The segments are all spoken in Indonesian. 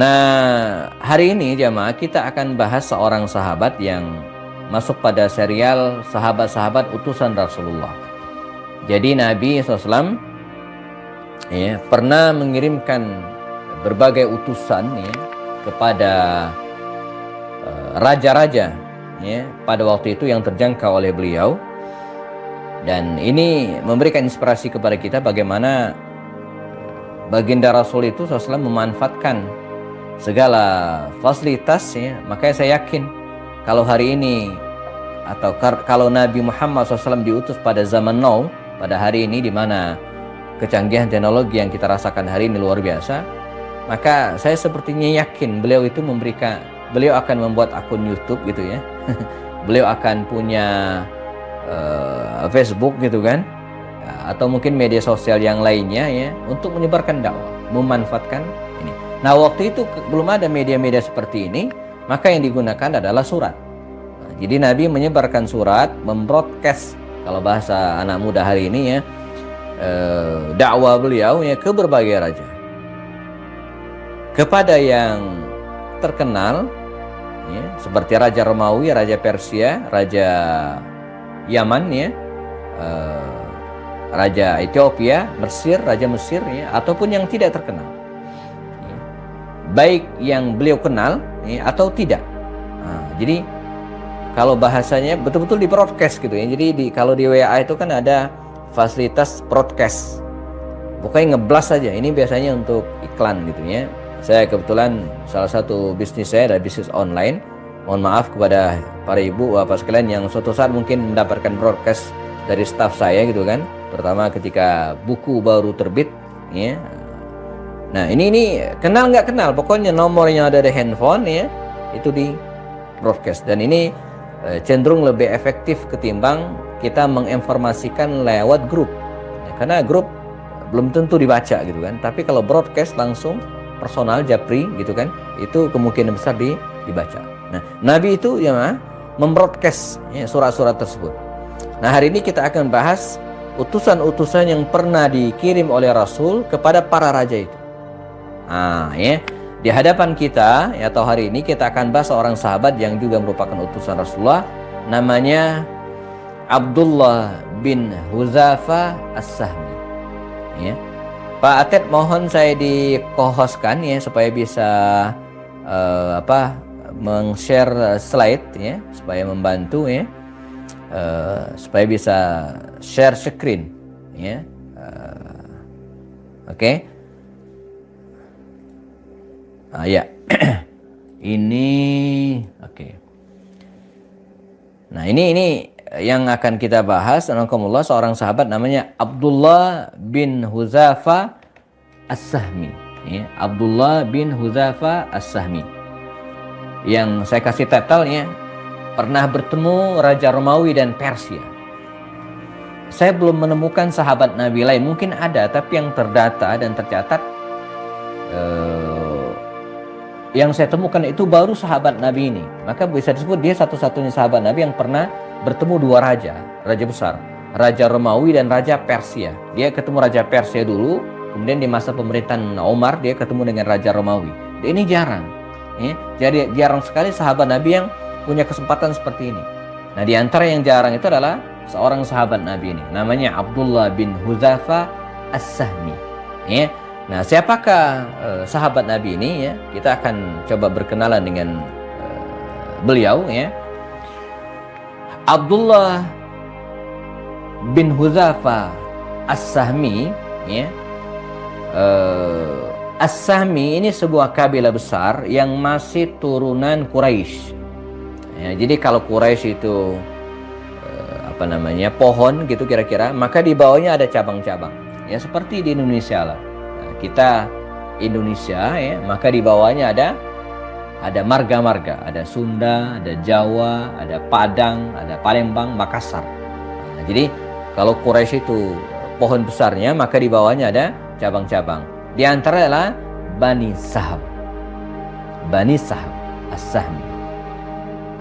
Nah, hari ini jamaah kita akan bahas seorang sahabat yang masuk pada serial sahabat-sahabat utusan Rasulullah. Jadi Nabi SAW ya, pernah mengirimkan berbagai utusan ya, kepada raja-raja ya, pada waktu itu yang terjangkau oleh beliau. Dan ini memberikan inspirasi kepada kita bagaimana baginda Rasul itu SAW memanfaatkan segala fasilitas ya. Makanya saya yakin kalau hari ini atau kalau Nabi Muhammad SAW diutus pada zaman now, pada hari ini di mana kecanggihan teknologi yang kita rasakan hari ini luar biasa, maka saya sepertinya yakin beliau akan membuat akun YouTube gitu ya. Beliau akan punya Facebook gitu kan, atau mungkin media sosial yang lainnya ya, untuk menyebarkan dakwah, memanfaatkan ini. Nah, waktu itu belum ada media-media seperti ini, maka yang digunakan adalah surat. Nah, jadi Nabi menyebarkan surat, membroadcast kalau bahasa anak muda hari ini ya, dakwah beliau ya ke berbagai raja. Kepada yang terkenal ya, seperti Raja Romawi, Raja Persia, Raja Yaman ya, Raja Ethiopia, Raja Mesir ya, ataupun yang tidak terkenal ya, baik yang beliau kenal ya, atau tidak. Nah, jadi kalau bahasanya betul-betul di broadcast gitu ya. Jadi kalau di WA itu kan ada fasilitas broadcast, pokoknya ngeblast saja. Ini biasanya untuk iklan gitu ya. Saya kebetulan salah satu bisnis saya adalah bisnis online. Mohon maaf kepada para ibu bapak sekalian yang suatu saat mungkin mendapatkan broadcast dari staff saya gitu kan, pertama ketika buku baru terbit ya. Nah ini kenal nggak kenal, pokoknya nomornya ada di handphone ya, itu di broadcast. Dan ini cenderung lebih efektif ketimbang kita menginformasikan lewat grup ya, karena grup belum tentu dibaca gitu kan. Tapi kalau broadcast langsung personal japri gitu kan, itu kemungkinan besar dibaca. Nah, Nabi itu ya membroadcast ya, surat-surat tersebut. Nah, hari ini kita akan bahas utusan-utusan yang pernah dikirim oleh Rasul kepada para raja itu. Nah, ya, di hadapan kita ya, atau hari ini kita akan bahas seorang sahabat yang juga merupakan utusan Rasulullah, namanya Abdullah bin Huzafa As-Sahmi. Ya. Pak Atet, mohon saya di-co-hostkan ya supaya bisa meng-share slide ya, supaya membantu ya, supaya bisa share screen ya. Oke. Ya. Ini oke. Nah, ini yang akan kita bahas, anakumullah, seorang sahabat namanya Abdullah bin Huzafa As-Sahmi ya. Abdullah bin Huzafa As-Sahmi, yang saya kasih title-nya, pernah bertemu Raja Romawi dan Persia. Saya belum menemukan sahabat Nabi lain, mungkin ada, tapi yang terdata dan tercatat yang saya temukan itu baru sahabat Nabi ini. Maka bisa disebut dia satu-satunya sahabat Nabi yang pernah bertemu dua raja besar, Raja Romawi dan Raja Persia. Dia ketemu Raja Persia dulu, kemudian di masa pemerintahan Umar dia ketemu dengan Raja Romawi. Ini jarang ya. Jadi jarang sekali sahabat Nabi yang punya kesempatan seperti ini. Nah, di antara yang jarang itu adalah seorang sahabat Nabi ini, namanya Abdullah bin Huzafa As-Sahmi ya. Nah, siapakah sahabat Nabi ini ya? Kita akan coba berkenalan dengan beliau ya. Abdullah bin Huzafa As-Sahmi ya. As-Sahmi ini sebuah kabilah besar yang masih turunan Quraisy. Ya, jadi kalau Quraisy itu pohon gitu kira-kira, maka di bawahnya ada cabang-cabang. Ya seperti di Indonesia lah. Nah, kita Indonesia ya, maka di bawahnya ada marga-marga, ada Sunda, ada Jawa, ada Padang, ada Palembang, Makassar. Nah, jadi kalau Quraisy itu pohon besarnya, maka di bawahnya ada cabang-cabang. Di antara adalah Bani Saham As-Sahmi.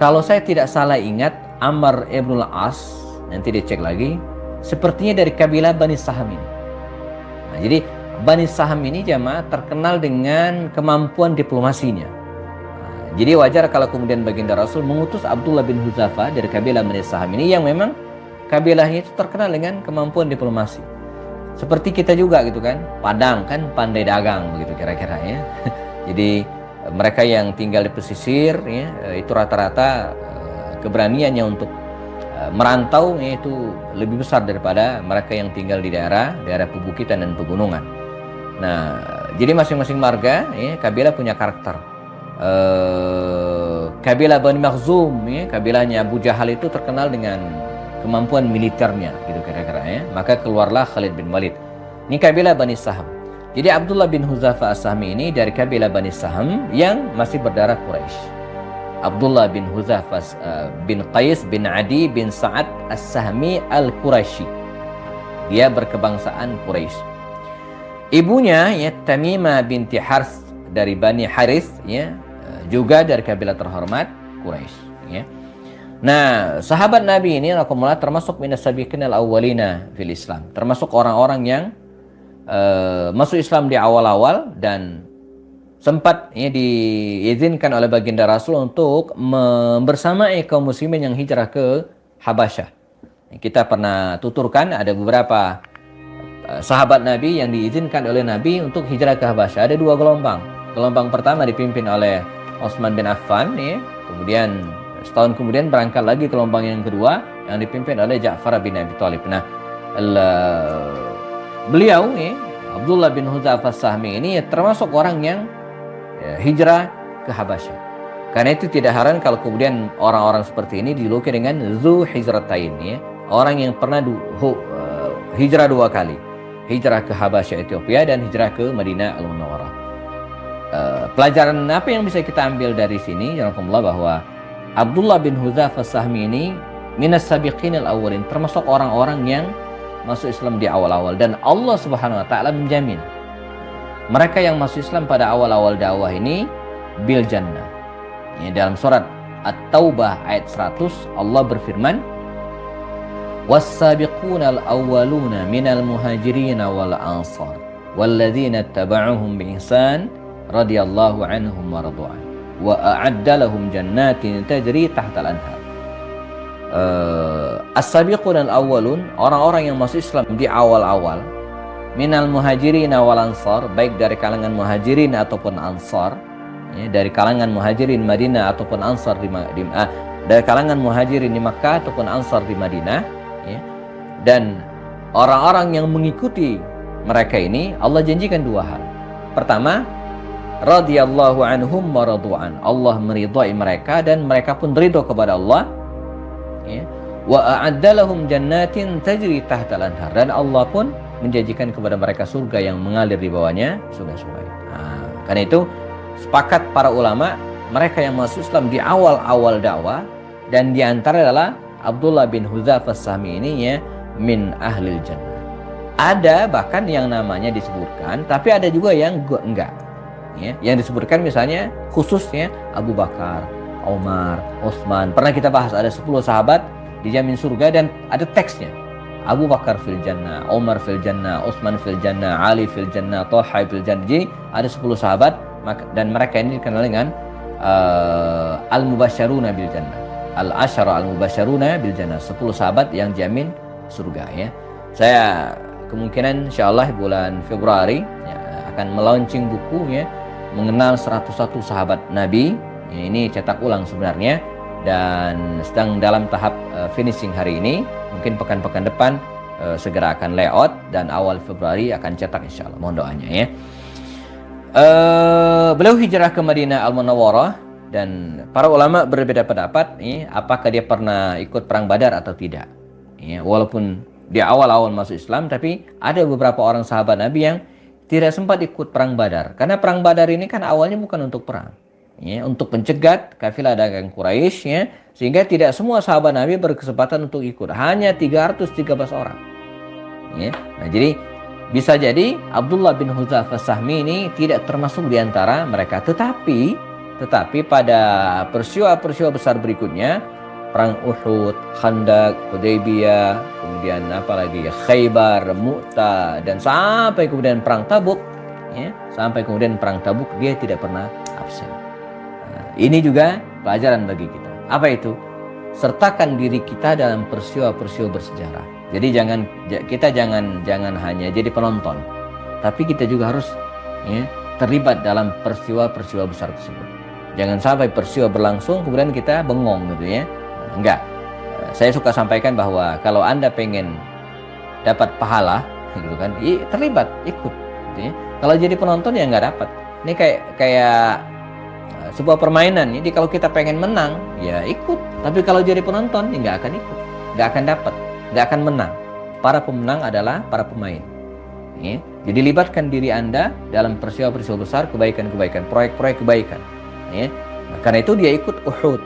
Kalau saya tidak salah ingat, Amr ibn al-As, nanti dicek lagi, sepertinya dari kabilah Bani Saham ini. Nah, jadi Bani Saham ini jamaah terkenal dengan kemampuan diplomasinya. Jadi wajar kalau kemudian baginda Rasul mengutus Abdullah bin Huzafa dari kabilah Bani Saham ini yang memang kabilahnya itu terkenal dengan kemampuan diplomasi. Seperti kita juga gitu kan, Padang kan pandai dagang begitu kira-kira ya. Jadi mereka yang tinggal di pesisir ya, itu rata-rata keberaniannya untuk merantau ya, itu lebih besar daripada mereka yang tinggal di daerah pebukitan dan pegunungan. Nah, jadi masing-masing marga ya, kabilah punya karakter. Kabilah Bani Makhzum ya, kabilahnya Abu Jahal itu terkenal dengan kemampuan militernya gitu kira-kira ya. Maka keluarlah Khalid bin Walid. Ini kabilah Bani Saham. Jadi Abdullah bin Huzafa As-Sahmi ini dari kabilah Bani Saham yang masih berdarah Quraisy. Abdullah bin Huzafa bin Qais bin Adi bin Sa'ad As-Sahmi Al-Quraisy. Dia berkebangsaan Quraisy. Ibunya ya Tamimah binti Harth dari Bani Harith ya, juga dari kabilah terhormat Quraisy ya. Nah, sahabat Nabi ini termasuk minas sabiqin al-awwalina fil Islam, termasuk orang-orang yang masuk Islam di awal-awal dan sempat ya, diizinkan oleh baginda Rasul untuk membersamai kaum muslimin yang hijrah ke Habasyah. Kita pernah tuturkan ada beberapa sahabat Nabi yang diizinkan oleh Nabi untuk hijrah ke Habasyah. Ada dua gelombang. Gelombang pertama dipimpin oleh Utsman bin Affan ya. Kemudian setahun kemudian berangkat lagi gelombang yang kedua yang dipimpin oleh Ja'far bin Abi Thalib. Nah, beliau ya, Abdullah bin Huzafa As-Sahmi ini ya, termasuk orang yang hijrah ke Habasyah. Karena itu tidak heran kalau kemudian orang-orang seperti ini dijuluki dengan Dzu Hijratain ya, orang yang pernah hijrah dua kali. Hijrah ke Habasyah Ethiopia dan hijrah ke Madinah Al-Munawwarah. Pelajaran apa yang bisa kita ambil dari sini? Jazakumullah, bahwa Abdullah bin Huzafa As-Sahmi ini minas sabiqin al-awwalin, termasuk orang-orang yang masuk Islam di awal-awal, dan Allah Subhanahu wa taala menjamin mereka yang masuk Islam pada awal-awal dakwah ini bil jannah. Ya, dalam surat At-Taubah ayat 100 Allah berfirman, was-sabiquna al-awwaluna minal muhajirin wal ansar walladzina tabauhum bi ihsan radhiyallahu anhum wa radu'an wa a'adda lahum jannatin tajri tahtal anhar. As-sabiqun al-awwalun, orang-orang yang masuk Islam di awal-awal, minal muhajirin wal ansar, baik dari kalangan muhajirin ataupun ansar ya, dari kalangan muhajirin Madinah ataupun ansar dari kalangan muhajirin di Makkah ataupun ansar di Madinah ya. Dan orang-orang yang mengikuti mereka ini Allah janjikan dua hal. Pertama, radhiyallahu anhum wa radu'an, Allah meridhai mereka dan mereka pun ridho kepada Allah ya. Wa a'adda lahum jannatin tajri tahtal anhar, dan Allah pun menjanjikan kepada mereka surga yang mengalir di bawahnya sungai-sungai. Nah, karena itu sepakat para ulama, mereka yang masuk Islam di awal-awal dakwah dan di antara adalah Abdullah bin Huzafa As-Sahmi ini ya, min ahlil jannah. Ada bahkan yang namanya disebutkan, tapi ada juga yang enggak. Ya, yang disebutkan misalnya khususnya Abu Bakar, Umar, Utsman. Pernah kita bahas ada 10 sahabat dijamin surga dan ada teksnya. Abu Bakar fil jannah, Umar fil jannah, Utsman fil jannah, Ali fil jannah, Thalha fil jannah. Jadi ada 10 sahabat dan mereka ini dikenal dengan al-mubasysyaruna bil jannah. Al-asyara al-mubasysyaruna bil jannah, 10 sahabat yang jamin surga ya. Saya kemungkinan insyaallah bulan Februari ya, akan melaunching bukunya mengenal 101 sahabat Nabi. Ya, ini cetak ulang sebenarnya dan sedang dalam tahap finishing hari ini. Mungkin pekan-pekan depan segera akan layout dan awal Februari akan cetak insyaallah. Mohon doanya ya. Beliau hijrah ke Madinah Al-Munawwarah dan para ulama berbeda pendapat nih, apakah dia pernah ikut perang Badar atau tidak. Ya, walaupun di awal-awal masuk Islam, tapi ada beberapa orang sahabat Nabi yang tidak sempat ikut perang Badar. Karena perang Badar ini kan awalnya bukan untuk perang. Ya, untuk pencegat kafilah dagang Quraisy ya, sehingga tidak semua sahabat Nabi berkesempatan untuk ikut. Hanya 313 orang. Ya. Nah, jadi bisa jadi Abdullah bin Huzafa As-Sahmi ini tidak termasuk di antara mereka. Tetapi pada peristiwa-peristiwa besar berikutnya perang Uhud, Khandaq, Hudaybiyah, kemudian apa lagi ya, Khaybar, Mu'tah, dan sampai kemudian perang Tabuk, ya, sampai kemudian perang Tabuk dia tidak pernah absen. Nah, ini juga pelajaran bagi kita. Apa itu? Sertakan diri kita dalam peristiwa-peristiwa bersejarah. Jadi kita jangan hanya jadi penonton, tapi kita juga harus ya, terlibat dalam peristiwa-peristiwa besar tersebut. Jangan sampai peristiwa berlangsung kemudian kita bengong gitu ya. Enggak. Saya suka sampaikan bahwa kalau Anda pengen dapat pahala gitu kan, terlibat, ikut gitu ya. Kalau jadi penonton ya nggak dapat. Ini kayak sebuah permainan. Jadi kalau kita pengen menang ya ikut, tapi kalau jadi penonton ya nggak akan ikut, nggak akan dapat, nggak akan menang. Para pemenang adalah para pemain. Ya. Jadi libatkan diri Anda dalam peristiwa-peristiwa besar, kebaikan-kebaikan, proyek-proyek kebaikan. Ya. Nah, karena itu dia ikut Uhud.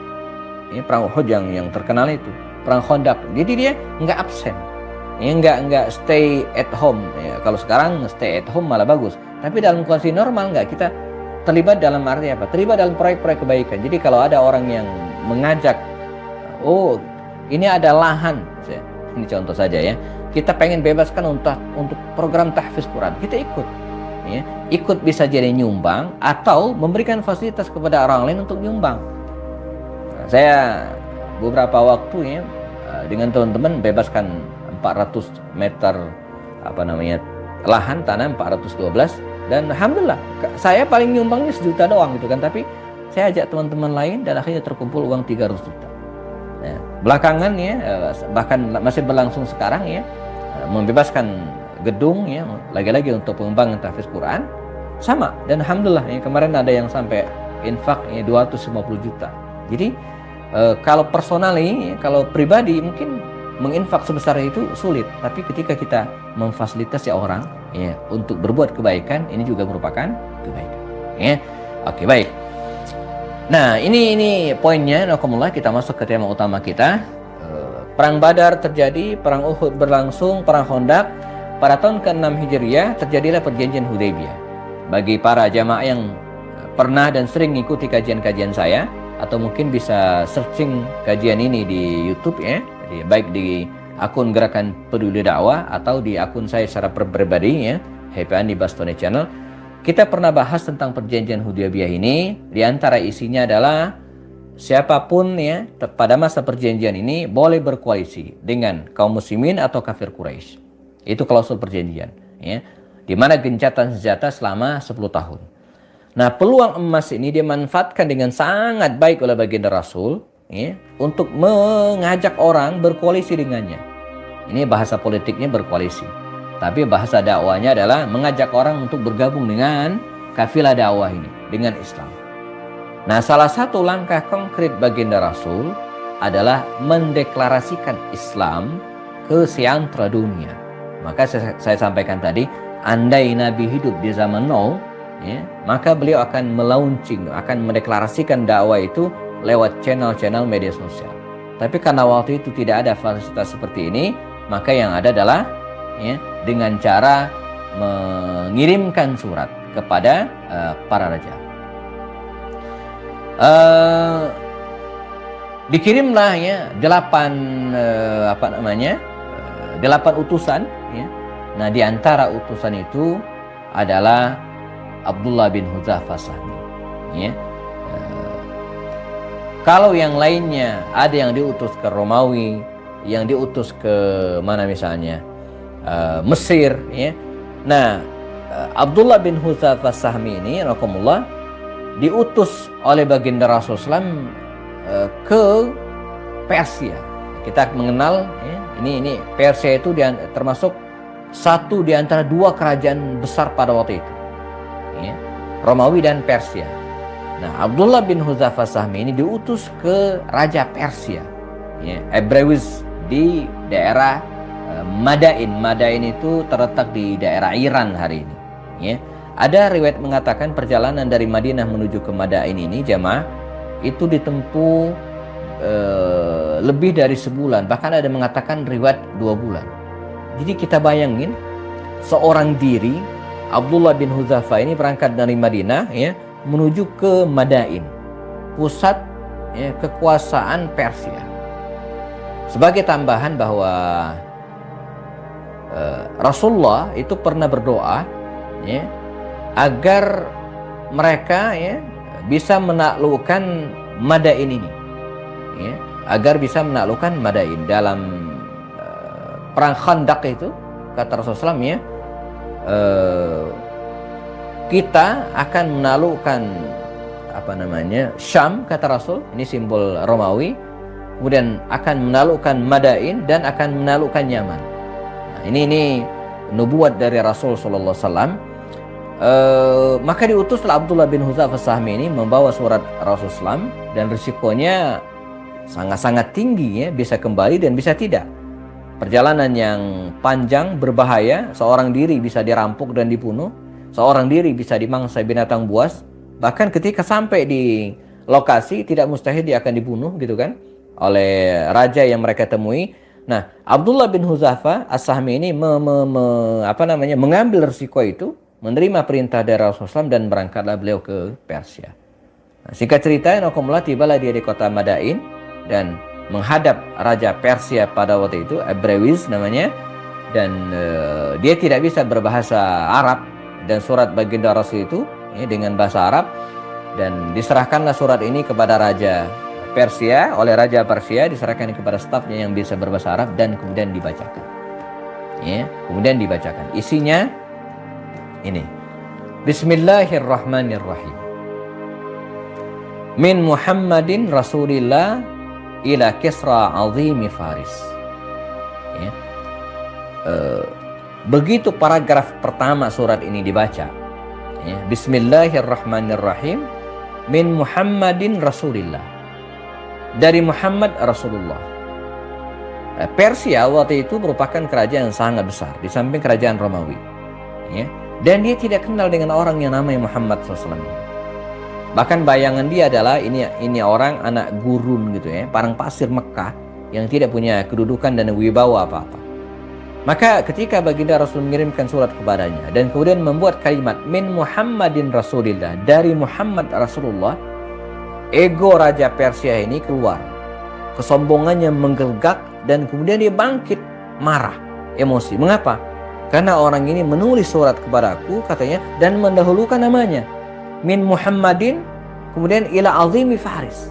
Ya, perang Uhud yang terkenal itu, perang Khandaq. Jadi dia nggak absen. Ya, nggak stay at home. Ya, kalau sekarang stay at home malah bagus. Tapi dalam kondisi normal nggak, kita terlibat dalam arti apa? Terlibat dalam proyek-proyek kebaikan. Jadi kalau ada orang yang mengajak, oh ini ada lahan, ini contoh saja ya, kita pengen bebaskan untuk program tahfiz Quran, kita ikut. Ya, ikut bisa jadi nyumbang atau memberikan fasilitas kepada orang lain untuk nyumbang. Nah, saya beberapa waktu ya dengan teman-teman bebaskan 400 meter lahan tanah 412, dan alhamdulillah saya paling nyumbangnya 1 juta doang gitu kan, tapi saya ajak teman-teman lain dan akhirnya terkumpul uang 300 juta. Nah, belakangan ya bahkan masih berlangsung sekarang ya, membebaskan gedung ya lagi-lagi untuk pengembangan tahfiz Quran sama, dan alhamdulillah ya, kemarin ada yang sampai infak ya 250 juta. Jadi kalau personally, kalau pribadi mungkin menginfak sebesar itu sulit, tapi ketika kita memfasilitasi orang ya untuk berbuat kebaikan, ini juga merupakan kebaikan ya. Oke, baik. Nah, ini poinnya. Nakumullah, kita masuk ke tema utama kita. Perang Badar terjadi, perang Uhud berlangsung, perang Khandaq. Pada tahun ke-6 Hijriah terjadilah perjanjian Hudaybiyah. Bagi para jamaah yang pernah dan sering mengikuti kajian-kajian saya, atau mungkin bisa searching kajian ini di YouTube ya, baik di akun Gerakan Peduli Dakwah atau di akun saya secara pribadi ya, Happy Andi Bastoni Channel. Kita pernah bahas tentang perjanjian Hudaybiyah ini. Di antara isinya adalah siapapun ya pada masa perjanjian ini boleh berkoalisi dengan kaum muslimin atau kafir Quraisy. Itu klausul perjanjian ya, di mana gencatan senjata selama 10 tahun. Nah, peluang emas ini dimanfaatkan dengan sangat baik oleh baginda Rasul ya, untuk mengajak orang berkoalisi dengannya. Ini bahasa politiknya berkoalisi, tapi bahasa dakwanya adalah mengajak orang untuk bergabung dengan kafilah dakwah ini, dengan Islam. Nah, salah satu langkah konkret baginda Rasul adalah mendeklarasikan Islam ke seantero dunia. Maka saya sampaikan tadi, andai Nabi hidup di zaman now, ya, maka beliau akan melaunching, akan mendeklarasikan dakwah itu lewat channel-channel media sosial. Tapi karena waktu itu tidak ada fasilitas seperti ini, maka yang ada adalah ya, dengan cara mengirimkan surat kepada para raja. Dikirimlah ya 8 utusan ya. Nah, di antara utusan itu adalah Abdullah bin Hudzafah Sahmi ya. Kalau yang lainnya ada yang diutus ke Romawi, yang diutus ke mana misalnya Mesir ya. Nah, Abdullah bin Hudzafah Sahmi ini rahimallahu diutus oleh baginda Rasulullah ke Persia. Kita mengenal ya, ini Persia itu termasuk satu di antara 2 kerajaan besar pada waktu itu ya, Romawi dan Persia. Nah, Abdullah bin Hudzafah Sahmi ini diutus ke Raja Persia ya, Abrewis di daerah Madain. Madain itu terletak di daerah Iran hari ini ya. Ada riwayat mengatakan perjalanan dari Madinah menuju ke Madain ini jamaah itu ditempuh lebih dari sebulan, bahkan ada mengatakan riwayat 2 bulan. Jadi kita bayangin seorang diri Abdullah bin Hudzafah ini berangkat dari Madinah ya menuju ke Madain, pusat ya, kekuasaan Persia Sebagai tambahan bahwa Rasulullah itu pernah berdoa ya, agar mereka ya bisa menaklukkan Madain ini ya, agar bisa menaklukkan Madain dalam perang Khandaq itu, kata Rasulullah SAW ya, kita akan menaklukkan Syam, kata Rasul, ini simbol Romawi, kemudian akan menaklukkan Madain dan akan menaklukkan Yaman. Nah, ini nubuat dari Rasul sallallahu alaihi wasallam. Maka diutuslah Abdullah bin Hudzafah As-Sahmi ini membawa surat Rasulullah SAW, dan risikonya sangat-sangat tinggi ya, bisa kembali dan bisa tidak. Perjalanan yang panjang, berbahaya, seorang diri bisa dirampok dan dibunuh, seorang diri bisa dimangsa binatang buas, bahkan ketika sampai di lokasi tidak mustahil dia akan dibunuh gitu kan oleh raja yang mereka temui. Nah, Abdullah bin Hudzafah As-Sahmi ini mengambil risiko itu, menerima perintah dari Rasulullah SAW, dan berangkatlah beliau ke Persia. Nah, singkat cerita, tibalah dia di kota Madain dan menghadap raja Persia pada waktu itu, Abrawiz namanya, dan dia tidak bisa berbahasa Arab, dan surat baginda Rasul itu ya, dengan bahasa Arab, dan diserahkanlah surat ini kepada raja Persia, oleh raja Persia, diserahkan kepada stafnya yang bisa berbahasa Arab, dan kemudian dibacakan ya, kemudian dibacakan isinya ini: Bismillahirrahmanirrahim. Min Muhammadin Rasulillah ila Kisra azimi Faris ya. Begitu paragraf pertama surat ini dibaca ya, Bismillahirrahmanirrahim, min Muhammadin Rasulillah, dari Muhammad Rasulullah. Persia waktu itu merupakan kerajaan yang sangat besar di samping kerajaan Romawi ya. Dan dia tidak kenal dengan orang yang namanya Muhammad SAW. Bahkan bayangan dia adalah ini orang anak gurun gitu ya, padang pasir Mekah yang tidak punya kedudukan dan wibawa apa-apa. Maka ketika baginda Rasul mengirimkan surat kepadanya dan kemudian membuat kalimat min Muhammadin Rasulillah, dari Muhammad Rasulullah, ego raja Persia ini keluar, kesombongannya menggelegak, dan kemudian dia bangkit marah, emosi. Mengapa? Karena orang ini menulis surat kepadaku, katanya, dan mendahulukan namanya min Muhammadin kemudian ila azimi Faris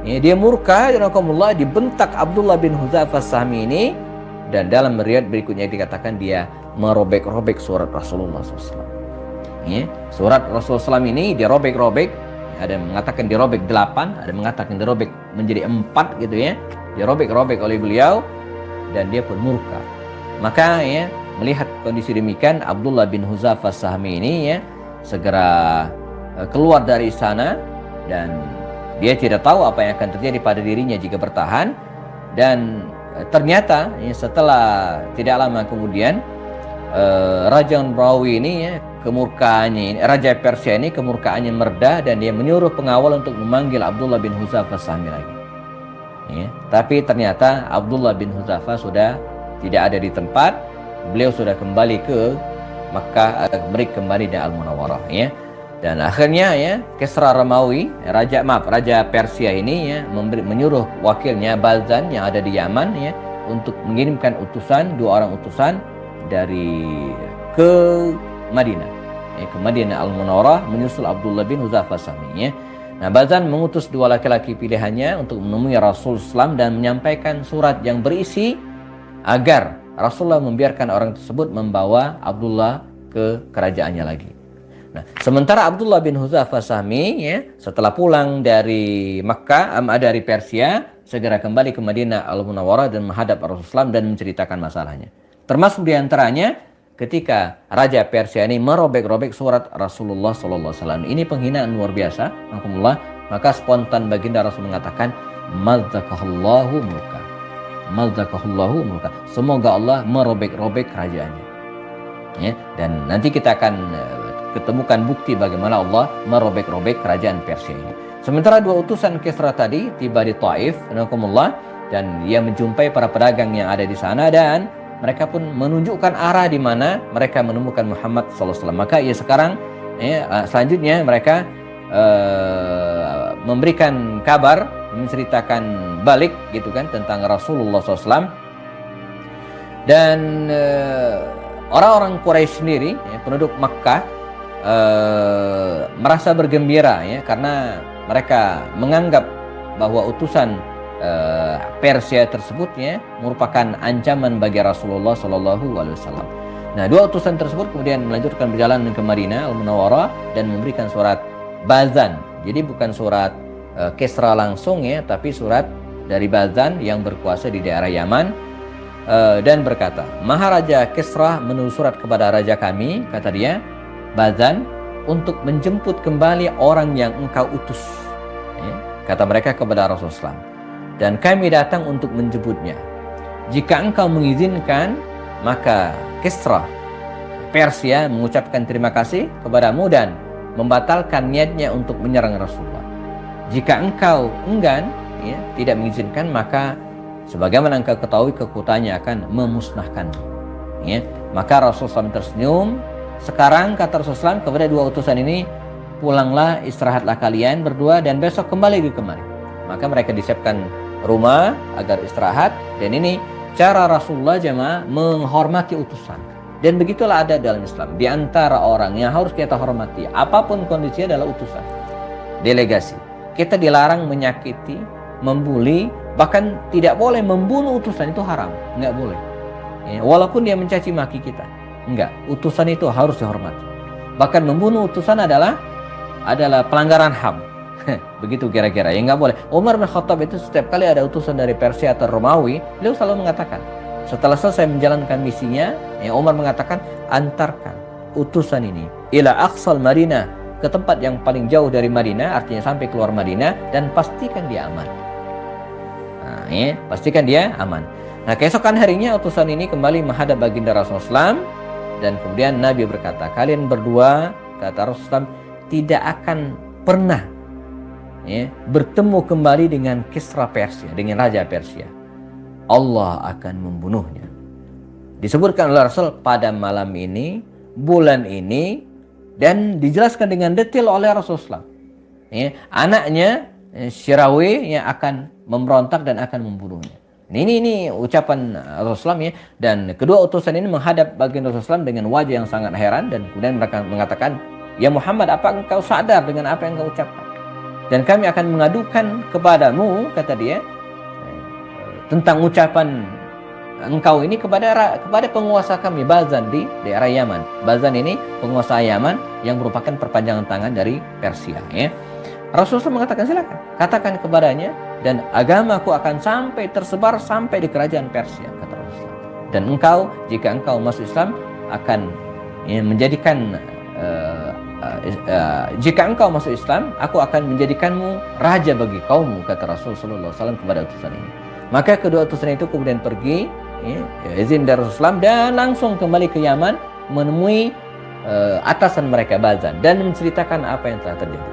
ya, dia murka dan akumullah, dibentak Abdullah bin Hudzafah As-Sahmi ini. Dan dalam riwayat berikutnya dikatakan dia merobek-robek surat Rasulullah SAW ya, surat Rasulullah SAW ini dirobek-robek, ada yang mengatakan dirobek 8, ada yang mengatakan dirobek menjadi 4 gitu ya, dirobek-robek oleh beliau, dan dia pun murka. Maka ya, melihat kondisi demikian, Abdullah bin Hudzafah As-Sahmi ini ya segera keluar dari sana, dan dia tidak tahu apa yang akan terjadi pada dirinya jika bertahan. Dan ternyata ya, setelah tidak lama kemudian Raja Romawi ini ya, kemurkaannya, Raja Persia ini kemurkaannya mereda, dan dia menyuruh pengawal untuk memanggil Abdullah bin Hudzafah As-Sahmi lagi ya. Tapi ternyata Abdullah bin Hudzafah sudah tidak ada di tempat, beliau sudah kembali ke Makkah, kembali di Al-Munawwarah ya. Dan akhirnya ya Kisra Romawi, Raja Persia ini ya menyuruh wakilnya Balzan yang ada di Yaman ya untuk mengirimkan dua orang utusan ke Madinah ya, ke Madinah Al-Munawwarah, menyusul Abdullah bin Hudzafah As-Sahmi ya. Nah, Balzan mengutus dua laki-laki pilihannya untuk menemui Rasul SAW dan menyampaikan surat yang berisi agar Rasulullah membiarkan orang tersebut membawa Abdullah ke kerajaannya lagi. Nah, sementara Abdullah bin Hudzafah As-Sahmi ya, setelah pulang dari Makkah, dari Persia, segera kembali ke Madinah Al-Munawwarah dan menghadap Rasulullah SAW dan menceritakan masalahnya. Termasuk diantaranya ketika Raja Persia ini merobek-robek surat Rasulullah SAW. Ini penghinaan luar biasa. Maka spontan baginda Rasul mengatakan, Madzakahallahu mulka. Madzakahallahu mulka. Semoga Allah merobek-robek kerajaannya. Ya, dan nanti kita akan ketemukan bukti bagaimana Allah merobek-robek kerajaan Persia ini. Sementara dua utusan Kisra tadi tiba di Taif, dan dia menjumpai para pedagang yang ada di sana, dan mereka pun menunjukkan arah di mana mereka menemukan Muhammad SAW. Maka sekarang selanjutnya mereka memberikan kabar menceritakan balik gitu kan tentang Rasulullah SAW. Dan orang-orang Quraisy sendiri, ya, penduduk Makkah, merasa bergembira ya, karena mereka menganggap bahwa utusan Persia tersebut ya merupakan ancaman bagi Rasulullah SAW. Nah, dua utusan tersebut kemudian melanjutkan perjalanan ke Madinah Al-Munawwarah dan memberikan surat Bazan. Jadi bukan surat Kisra langsung ya, tapi surat dari Bazan yang berkuasa di daerah Yaman, dan berkata, Maharaja Kisra menulis surat kepada raja kami, kata dia, Bazan, untuk menjemput kembali orang yang engkau utus. Ya, kata mereka kepada Rasulullah, dan kami datang untuk menjemputnya. Jika engkau mengizinkan, maka Kisra Persia mengucapkan terima kasih kepadamu dan membatalkan niatnya untuk menyerang Rasulullah. Jika engkau enggan, ya, tidak mengizinkan, maka sebagaimana engkau ketahui, kekuatannya akan memusnahkanmu. Ya, maka Rasulullah SAW tersenyum. Sekarang kata Rasulullah SAW kepada dua utusan ini, pulanglah, istirahatlah kalian berdua dan besok kembali ke kemari. Maka mereka disiapkan rumah agar istirahat, dan ini cara Rasulullah jemaah menghormati utusan. Dan begitulah ada dalam Islam. Di antara orang yang harus kita hormati, apapun kondisinya, adalah utusan, delegasi. Kita dilarang menyakiti, membuli, bahkan tidak boleh membunuh utusan, itu haram, nggak boleh. Ya, walaupun dia mencaci maki kita, enggak. Utusan itu harus dihormati. Bahkan membunuh utusan adalah pelanggaran HAM. Begitu kira-kira, ya nggak boleh. Umar bin Khattab itu setiap kali ada utusan dari Persia atau Romawi, beliau selalu mengatakan, setelah selesai menjalankan misinya, ya Umar mengatakan, antarkan utusan ini ila aqsal Madinah, ke tempat yang paling jauh dari Madinah, artinya sampai keluar Madinah, dan pastikan dia aman. Nah, ya, pastikan dia aman. Nah, keesokan harinya utusan ini kembali menghadap baginda Rasulullah SAW, dan kemudian Nabi berkata, kalian berdua, kata Rasulullah SAW, tidak akan pernah ya, bertemu kembali dengan Kisra Persia, dengan Raja Persia. Allah akan membunuhnya. Disebutkan oleh Rasul pada malam ini, bulan ini, dan dijelaskan dengan detail oleh Rasulullah. Ya, anaknya Syirawi yang akan memberontak dan akan membunuhnya. Ini ucapan Rasulullah ya. Dan kedua utusan ini menghadap baginda Rasulullah dengan wajah yang sangat heran, dan kemudian mereka mengatakan, ya Muhammad, apa engkau sadar dengan apa yang engkau ucapkan? Dan kami akan mengadukan kepadamu, kata dia, tentang ucapan engkau ini kepada penguasa kami Bazan di daerah Yaman. Bazan ini penguasa Yaman yang merupakan perpanjangan tangan dari Persia ya. Rasulullah mengatakan, silakan katakan kepadanya, dan agamaku akan sampai tersebar sampai di kerajaan Persia, kata Rasulullah. Dan engkau, jika engkau masuk Islam, akan menjadikan jika engkau masuk Islam, aku akan menjadikanmu raja bagi kaummu, kata Rasulullah SAW kepada utusan ini. Maka kedua utusan itu kemudian pergi ya, izin dari Rasulullah, dan langsung kembali ke Yaman menemui atasan mereka Bazan dan menceritakan apa yang telah terjadi.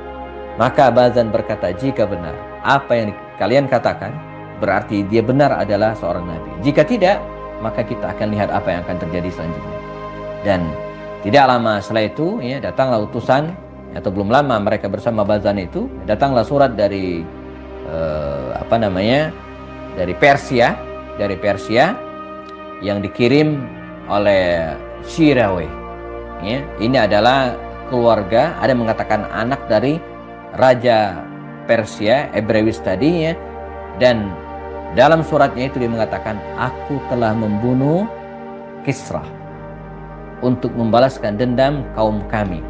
Maka Bazan berkata, jika benar apa yang kalian katakan, berarti dia benar adalah seorang nabi. Jika tidak, maka kita akan lihat apa yang akan terjadi selanjutnya. Dan tidak lama setelah itu ya, datanglah utusan, atau belum lama mereka bersama Bazan itu, datanglah surat dari dari Persia yang dikirim oleh Syirawi ya. Ini adalah keluarga, ada mengatakan anak dari Raja Persia Ebrewis tadi ya. Dan dalam suratnya itu dia mengatakan, aku telah membunuh Kisra untuk membalaskan dendam kaum kami.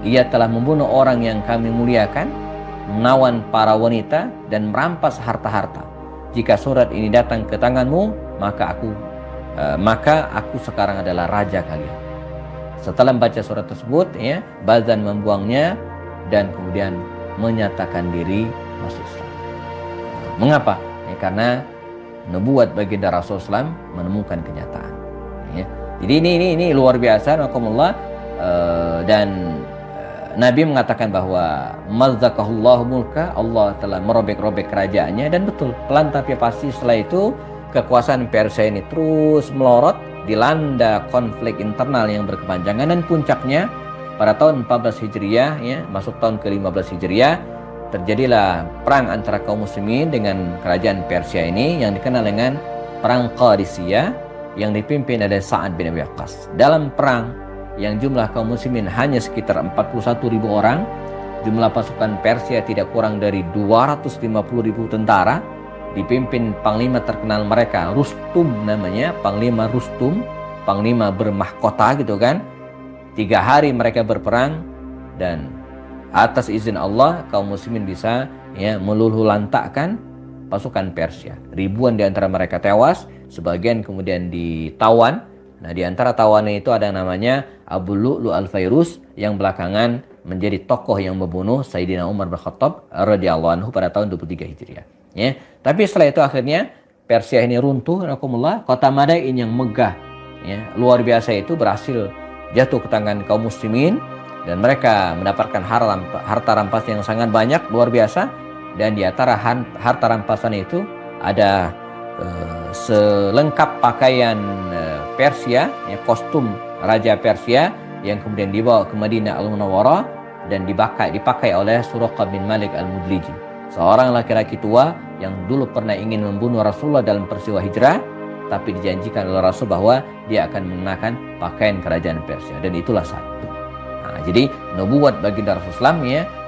Ia telah membunuh orang yang kami muliakan, menawan para wanita, dan merampas harta-harta. Jika surat ini datang ke tanganmu, maka aku sekarang adalah raja kalian. Setelah membaca surat tersebut ya, Bazan membuangnya dan kemudian menyatakan diri masuk Islam. Mengapa? Ya, karena nubuat baginda Rasulullah SAW menemukan kenyataan ya. Jadi ini luar biasa, dan Nabi mengatakan bahwa mazzaqahullahu mulka, Allah telah merobek-robek kerajaannya, dan betul, pelan tapi pasti setelah itu kekuasaan Persia ini terus melorot, dilanda konflik internal yang berkepanjangan, dan puncaknya pada tahun 14 Hijriah ya, masuk tahun ke-15 Hijriah, terjadilah perang antara kaum muslimin dengan kerajaan Persia ini yang dikenal dengan perang Qadisiyah yang dipimpin oleh Sa'ad bin Abi Waqqas. Dalam perang yang jumlah kaum muslimin hanya sekitar 41.000 orang, jumlah pasukan Persia tidak kurang dari 250.000 tentara, dipimpin panglima terkenal mereka, Rustum namanya, Panglima Rustum, panglima bermahkota gitu kan. 3 hari mereka berperang dan atas izin Allah kaum muslimin bisa meluluh lantakkan pasukan Persia. Ribuan di antara mereka tewas, sebagian kemudian ditawan. Nah, di antara tawannya itu ada namanya Abu Lu'lu' al-Fairuz yang belakangan menjadi tokoh yang membunuh Sayyidina Umar bin Khattab radhiyallahu anhu pada tahun 23 Hijriah. Ya. Tapi setelah itu akhirnya Persia ini runtuh, kota Madain yang megah, luar biasa itu berhasil jatuh ke tangan kaum muslimin dan mereka mendapatkan harta rampasan yang sangat banyak, luar biasa. Dan di antara harta rampasan itu ada selengkap pakaian Persia, kostum Raja Persia yang kemudian dibawa ke Madinah Al-Munawwarah dan dipakai oleh Suraqah bin Malik Al-Mudliji, seorang laki-laki tua yang dulu pernah ingin membunuh Rasulullah dalam peristiwa hijrah, tapi dijanjikan oleh Rasul bahwa dia akan mengenakan pakaian kerajaan Persia, dan itulah saat itu. Nah, jadi nubuat baginda Rasulullah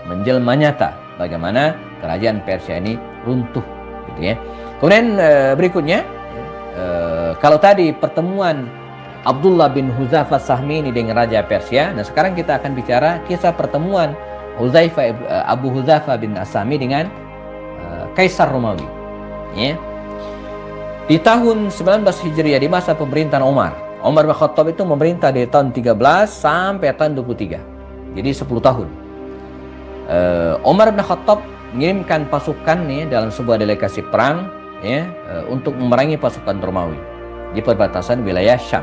menjelma nyata bagaimana kerajaan Persia ini runtuh, gitu ya. Kemudian berikutnya, kalau tadi pertemuan Abdullah bin Huzaifah Sahmi ini dengan Raja Persia, nah sekarang kita akan bicara kisah pertemuan Abu Huzaifah bin As-Sahmi dengan Kaisar Romawi. Ya. Di tahun 19 Hijriah, di masa pemerintahan Umar bin Khattab itu memerintah dari tahun 13 sampai tahun 23. Jadi 10 tahun. Umar bin Khattab mengirimkan pasukan dalam sebuah delegasi perang untuk memerangi pasukan Romawi di perbatasan wilayah Syam.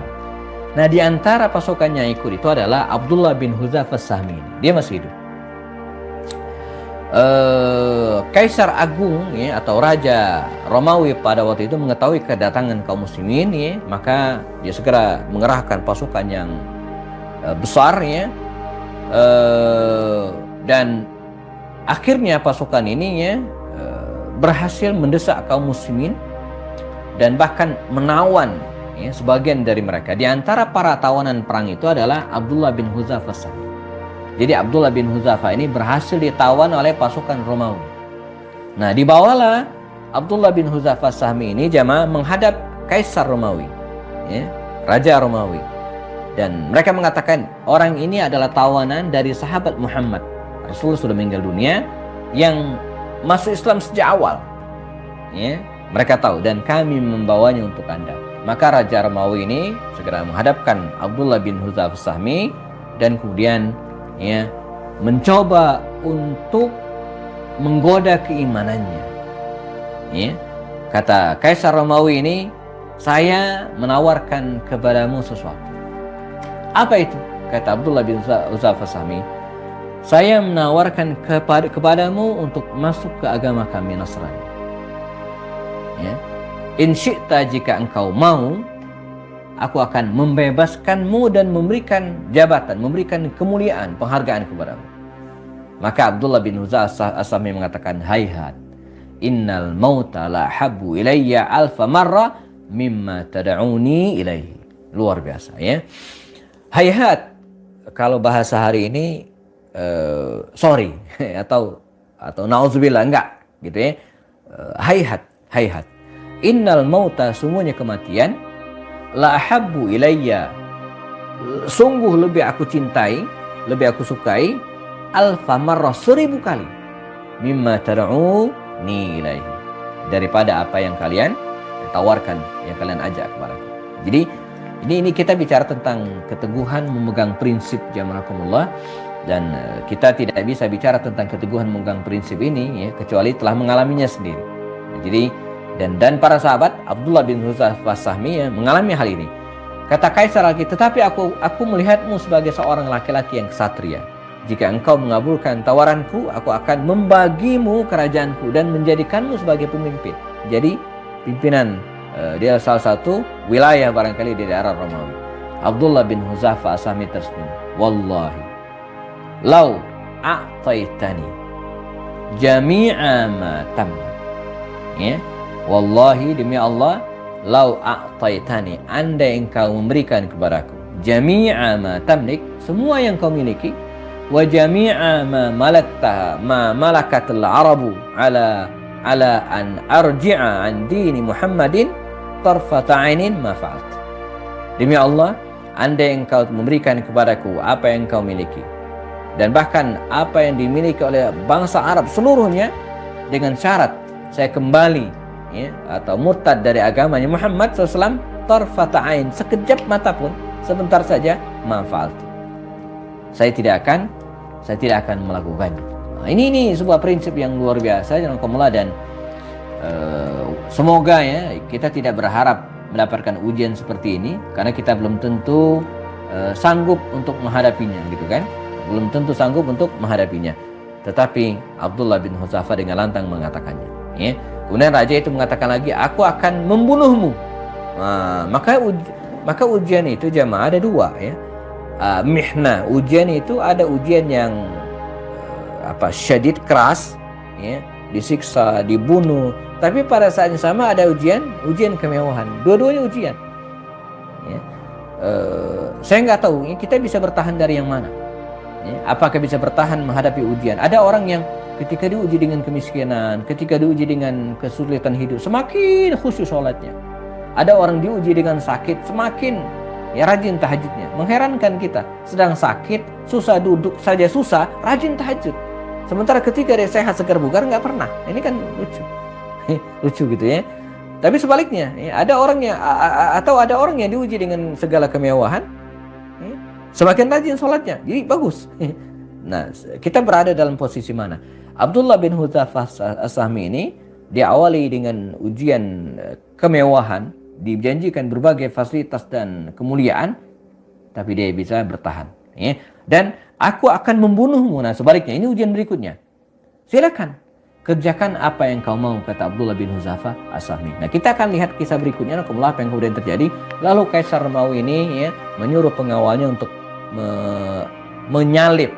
Nah, di antara pasukannya yang ikut itu adalah Abdullah bin Huzaifah Sahmi. Dia masih hidup. Kaisar Agung atau Raja Romawi pada waktu itu mengetahui kedatangan kaum muslimin, maka dia segera mengerahkan pasukan yang besar, dan akhirnya pasukan ini berhasil mendesak kaum muslimin dan bahkan menawan sebagian dari mereka. Di antara para tawanan perang itu adalah Abdullah bin Huzaifah Sahmi. Jadi Abdullah bin Huzaifah ini berhasil ditawan oleh pasukan Romawi. Nah, dibawalah Abdullah bin Huzaifah Sahmi ini jamaah menghadap Kaisar Romawi, Raja Romawi. Dan mereka mengatakan orang ini adalah tawanan dari sahabat Muhammad. Rasul sudah meninggal dunia yang masuk Islam sejak awal. Mereka tahu dan kami membawanya untuk Anda. Maka Raja Romawi ini segera menghadapkan Abdullah bin Huzaifah Sahmi dan kemudian mencoba untuk menggoda keimanannya. Kata Kaisar Romawi ini, saya menawarkan kepadamu sesuatu. Apa itu? Kata Abdullah bin Huzaifah Sahmi, saya menawarkan kepadamu untuk masuk ke agama kami Nasrani. In syi'ta, jika engkau mau, aku akan membebaskanmu dan memberikan jabatan, memberikan kemuliaan, penghargaan kepadamu. Maka Abdullah bin Huzaifah As-Sahmi mengatakan, hayhat, innal mauta la habbu ilayya alfa marra mimma tad'uni ilaihi. Luar biasa, Hayhat, kalau bahasa hari ini sorry atau nauzubillah, enggak gitu, hayhat, innal mauta, sungguhnya kematian, la habbu ilayya, sungguh lebih aku cintai, lebih aku sukai, alfa marrah, 1000 kali, mimma tad'uni ilaihi, daripada apa yang kalian tawarkan, yang kalian ajak kepadaku. Jadi ini kita bicara tentang keteguhan memegang prinsip, jamaahkumullah, dan kita tidak bisa bicara tentang keteguhan memegang prinsip ini kecuali telah mengalaminya sendiri. Jadi dan para sahabat, Abdullah bin Huzaifah Sahmi mengalami hal ini. Kata Kaisar lagi, tetapi aku melihatmu sebagai seorang laki-laki yang ksatria. Jika engkau mengabulkan tawaranku, aku akan membagimu kerajaanku dan menjadikanmu sebagai pemimpin. Jadi pimpinan dia salah satu wilayah barangkali di daerah Romawi. Abdullah bin Huzaifah Sahmi tersenyum. Wallahi, lau a'taitani jami'a ma tamlik. Ya. Wallahi demi Allah, lau a'taitani, andai engkau memberikan kepadaku jami'a ma tamlik, semua yang kau miliki, wa jami'a ma malakatul arabu ala an arji'a an dini Muhammadin tarfata 'ainin ma fa'alt. Demi Allah, andai engkau memberikan kepadaku apa yang kau miliki, dan bahkan apa yang dimiliki oleh bangsa Arab seluruhnya, dengan syarat saya kembali ya, atau murtad dari agamanya Muhammad SAW, tarfata ain, sekejap mata pun, sebentar saja, manfaat, saya tidak akan melakukannya. Nah, ini sebuah prinsip yang luar biasa jangan kumula, dan semoga ya kita tidak berharap mendapatkan ujian seperti ini, karena kita belum tentu sanggup untuk menghadapinya, gitu kan? Belum tentu sanggup untuk menghadapinya. Tetapi Abdullah bin Hudzafah dengan lantang mengatakannya. Ya. Kemudian raja itu mengatakan lagi, aku akan membunuhmu. Nah, maka ujian itu jamaah ada dua ya. Mihna, ujian itu ada ujian yang syadid, keras, ya, disiksa, dibunuh. Tapi pada saat yang sama ada ujian kemewahan. Dua-duanya ujian. Ya. Saya nggak tahu, ya, kita bisa bertahan dari yang mana. Ya, apakah bisa bertahan menghadapi ujian? Ada orang yang ketika diuji dengan kemiskinan, ketika diuji dengan kesulitan hidup, semakin khusyuk sholatnya. Ada orang diuji dengan sakit, semakin rajin tahajudnya. Mengherankan kita, sedang sakit, susah duduk saja susah, rajin tahajud. Sementara ketika dia sehat segar bugar nggak pernah. Ini kan lucu, lucu gitu ya. Tapi sebaliknya, ada orang yang diuji dengan segala kemewahan, semakin rajin sholatnya, jadi bagus. Nah, kita berada dalam posisi mana? Abdullah bin Hudzafah As-Sahmi ini diawali dengan ujian kemewahan, dijanjikan berbagai fasilitas dan kemuliaan, tapi dia bisa bertahan. Ya. Dan aku akan membunuhmu. Nah, sebaliknya, ini ujian berikutnya. Silakan kerjakan apa yang kau mau, kata Abdullah bin Hudzafah As-Sahmi. Nah, kita akan lihat kisah berikutnya, apa yang kemudian terjadi. Lalu Kaisar Romawi ini menyuruh pengawalnya untuk menyalib,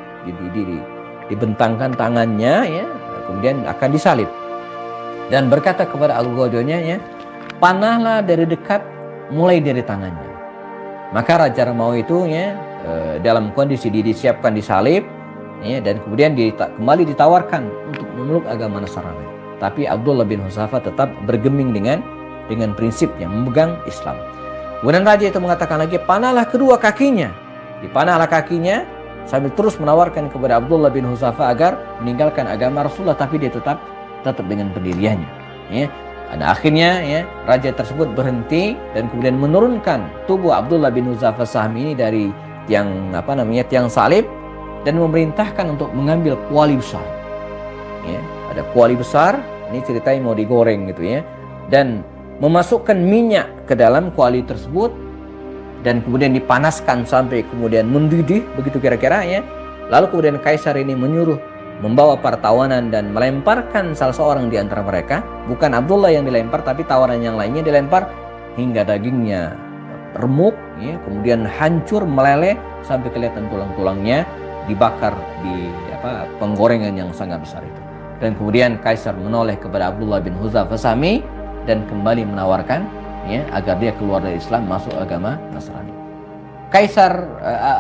dibentangkan tangannya, ya, kemudian akan disalib, dan berkata kepada Al-Ghadiyanya, panahlah dari dekat, mulai dari tangannya. Maka Raja Romawi itu dalam kondisi disiapkan disalib, ya, dan kemudian kembali ditawarkan untuk memeluk agama Nasrani. Tapi Abdullah bin Hudzafah tetap bergeming dengan prinsipnya, memegang Islam. Kemudian raja itu mengatakan lagi, panahlah kedua kakinya. Dipanahlah kakinya sambil terus menawarkan kepada Abdullah bin Hudzafah agar meninggalkan agama Rasulullah, tapi dia tetap dengan pendiriannya. Ya. Dan akhirnya raja tersebut berhenti dan kemudian menurunkan tubuh Abdullah bin Hudzafah As-Sahmi ini dari tiang salib, dan memerintahkan untuk mengambil kuali besar. Ya. Ada kuali besar, ini ceritanya mau digoreng gitu ya, dan memasukkan minyak ke dalam kuali tersebut, dan kemudian dipanaskan sampai kemudian mendidih, begitu kira-kira ya. Lalu kemudian kaisar ini menyuruh membawa para tawanan dan melemparkan salah seorang di antara mereka. Bukan Abdullah yang dilempar, tapi tawanan yang lainnya dilempar hingga dagingnya remuk, ya, kemudian hancur meleleh sampai kelihatan tulang-tulangnya dibakar di penggorengan yang sangat besar itu. Dan kemudian kaisar menoleh kepada Abdullah bin Hudzafah As-Sahmi dan kembali menawarkan agar dia keluar dari Islam, masuk agama Nasrani. Kaisar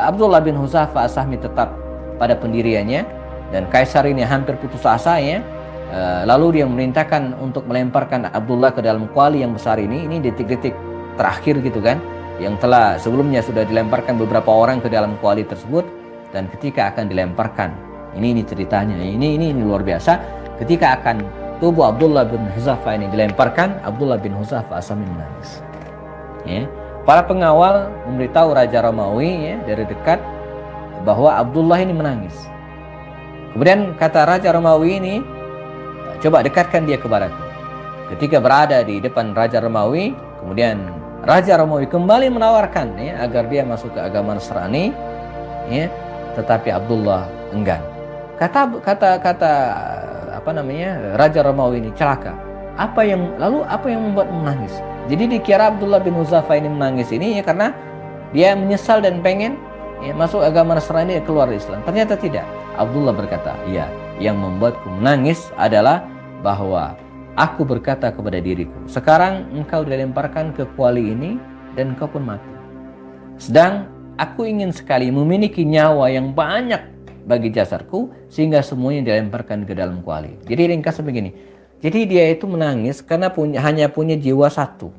Abdullah bin Hudzafah As-Sahmi tetap pada pendiriannya, dan kaisar ini hampir putus asa ya. Lalu dia memerintahkan untuk melemparkan Abdullah ke dalam kuali yang besar ini detik-detik terakhir gitu kan, yang telah sebelumnya sudah dilemparkan beberapa orang ke dalam kuali tersebut. Dan ketika akan dilemparkan, ini ceritanya, ini luar biasa. Ketika akan tubuh Abdullah bin Hudzafah ini dilemparkan, Abdullah bin Hudzafah As-Sahmi menangis. Ya. Para pengawal memberitahu Raja Romawi dari dekat bahwa Abdullah ini menangis. Kemudian kata Raja Romawi ini, coba dekatkan dia kepadaku. Ketika berada di depan Raja Romawi, kemudian Raja Romawi kembali menawarkan agar dia masuk ke agama Nasrani, tetapi Abdullah enggan. Kata Raja Romawi ini celaka. Apa yang membuat menangis? Jadi dikira Abdullah bin Hudzafah ini menangis ini karena dia menyesal dan pengen masuk agama Nasrani dan keluar dari Islam. Ternyata tidak. Abdullah berkata, iya, yang membuatku menangis adalah bahwa aku berkata kepada diriku, sekarang engkau dilemparkan ke kuali ini dan engkau pun mati. Sedang aku ingin sekali memiliki nyawa yang banyak bagi jasadku sehingga semuanya dilemparkan ke dalam kuali. Jadi ringkasnya begini. Jadi dia itu menangis karena hanya punya jiwa satu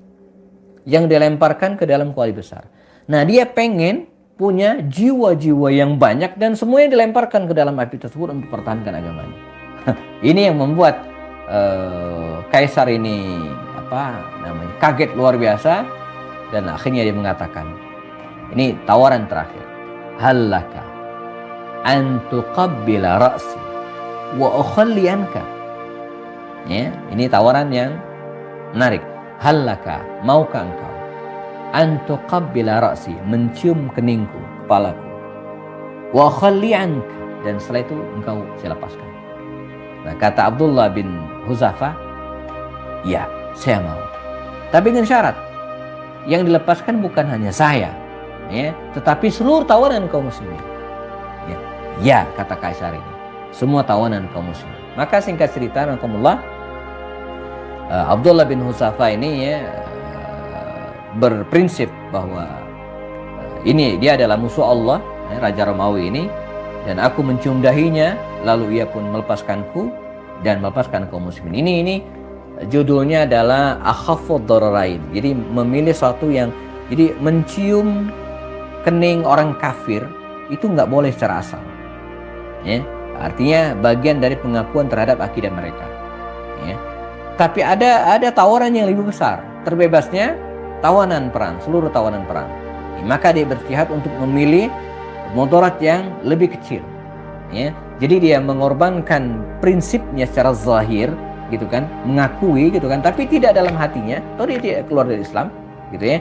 yang dilemparkan ke dalam kuali besar. Nah, dia pengen punya jiwa-jiwa yang banyak dan semuanya dilemparkan ke dalam api tersebut untuk pertahankan agamanya. Ini yang membuat kaisar ini kaget luar biasa, dan akhirnya dia mengatakan, ini tawaran terakhir, halaka an tuqabbila ra'si wa ukhalli anka. Ya, ini tawaran yang menarik. Halaka, maukah engkau an tuqabbila ra'si, mencium keningku, kepalaku, wa ukhalli anka, dan setelah itu engkau saya lepaskan. Nah, kata Abdullah bin Huzafa, ya, saya mau. Tapi dengan syarat, yang dilepaskan bukan hanya saya, ya, tetapi seluruh tawanan kaum muslimin. Ya, kata kaisar ini, semua tawanan kaum muslimin. Maka singkat cerita, Abdullah bin Huzafa ini berprinsip bahwa ini dia adalah musuh Allah, Raja Romawi ini, dan aku mencium dahinya, lalu ia pun melepaskanku dan melepaskan kaum muslimin. Ini judulnya adalah akhafud dararain. Jadi memilih sesuatu yang, jadi mencium kening orang kafir itu nggak boleh secara asal. Ya, artinya bagian dari pengakuan terhadap akidah mereka. Ya. Tapi ada tawaran yang lebih besar, terbebasnya tawanan perang, seluruh tawanan perang. Maka dia berjihad untuk memilih mudarat yang lebih kecil. Ya. Jadi dia mengorbankan prinsipnya secara zahir, gitu kan, mengakui, gitu kan, tapi tidak dalam hatinya, atau dia tidak keluar dari Islam, gitu ya.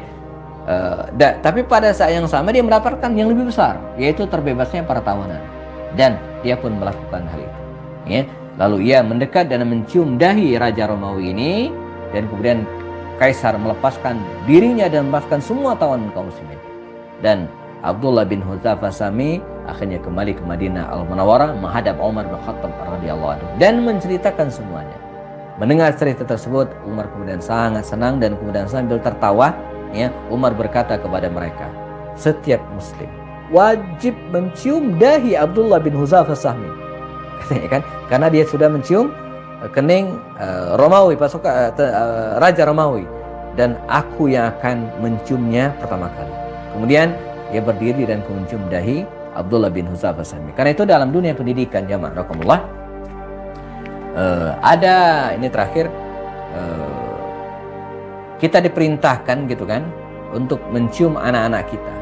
Tapi pada saat yang sama dia mendapatkan yang lebih besar, yaitu terbebasnya para tawanan, dan dia pun melakukan hal itu. Ya. Lalu ia mendekat dan mencium dahi Raja Romawi ini, dan kemudian kaisar melepaskan dirinya dan melepaskan semua tawanan kaum muslimin. Dan Abdullah bin Huzafa Sami akhirnya kembali ke Madinah Al-Munawwarah menghadap Umar bin Khattab radhiyallahu anhu dan menceritakan semuanya. Mendengar cerita tersebut, Umar kemudian sangat senang, dan kemudian sambil tertawa, ya, Umar berkata kepada mereka, setiap muslim wajib mencium dahi Abdullah bin Huzafa Sami. Katanya kan, karena dia sudah mencium kening Romawi, pasukan Raja Romawi, dan aku yang akan menciumnya pertama kali. Kemudian dia berdiri dan mencium dahi Abdullah bin Huzafa Sami. Karena itu dalam dunia pendidikan, jamaah rahimakumullah, ada ini terakhir, kita diperintahkan, gitu kan, untuk mencium anak-anak kita,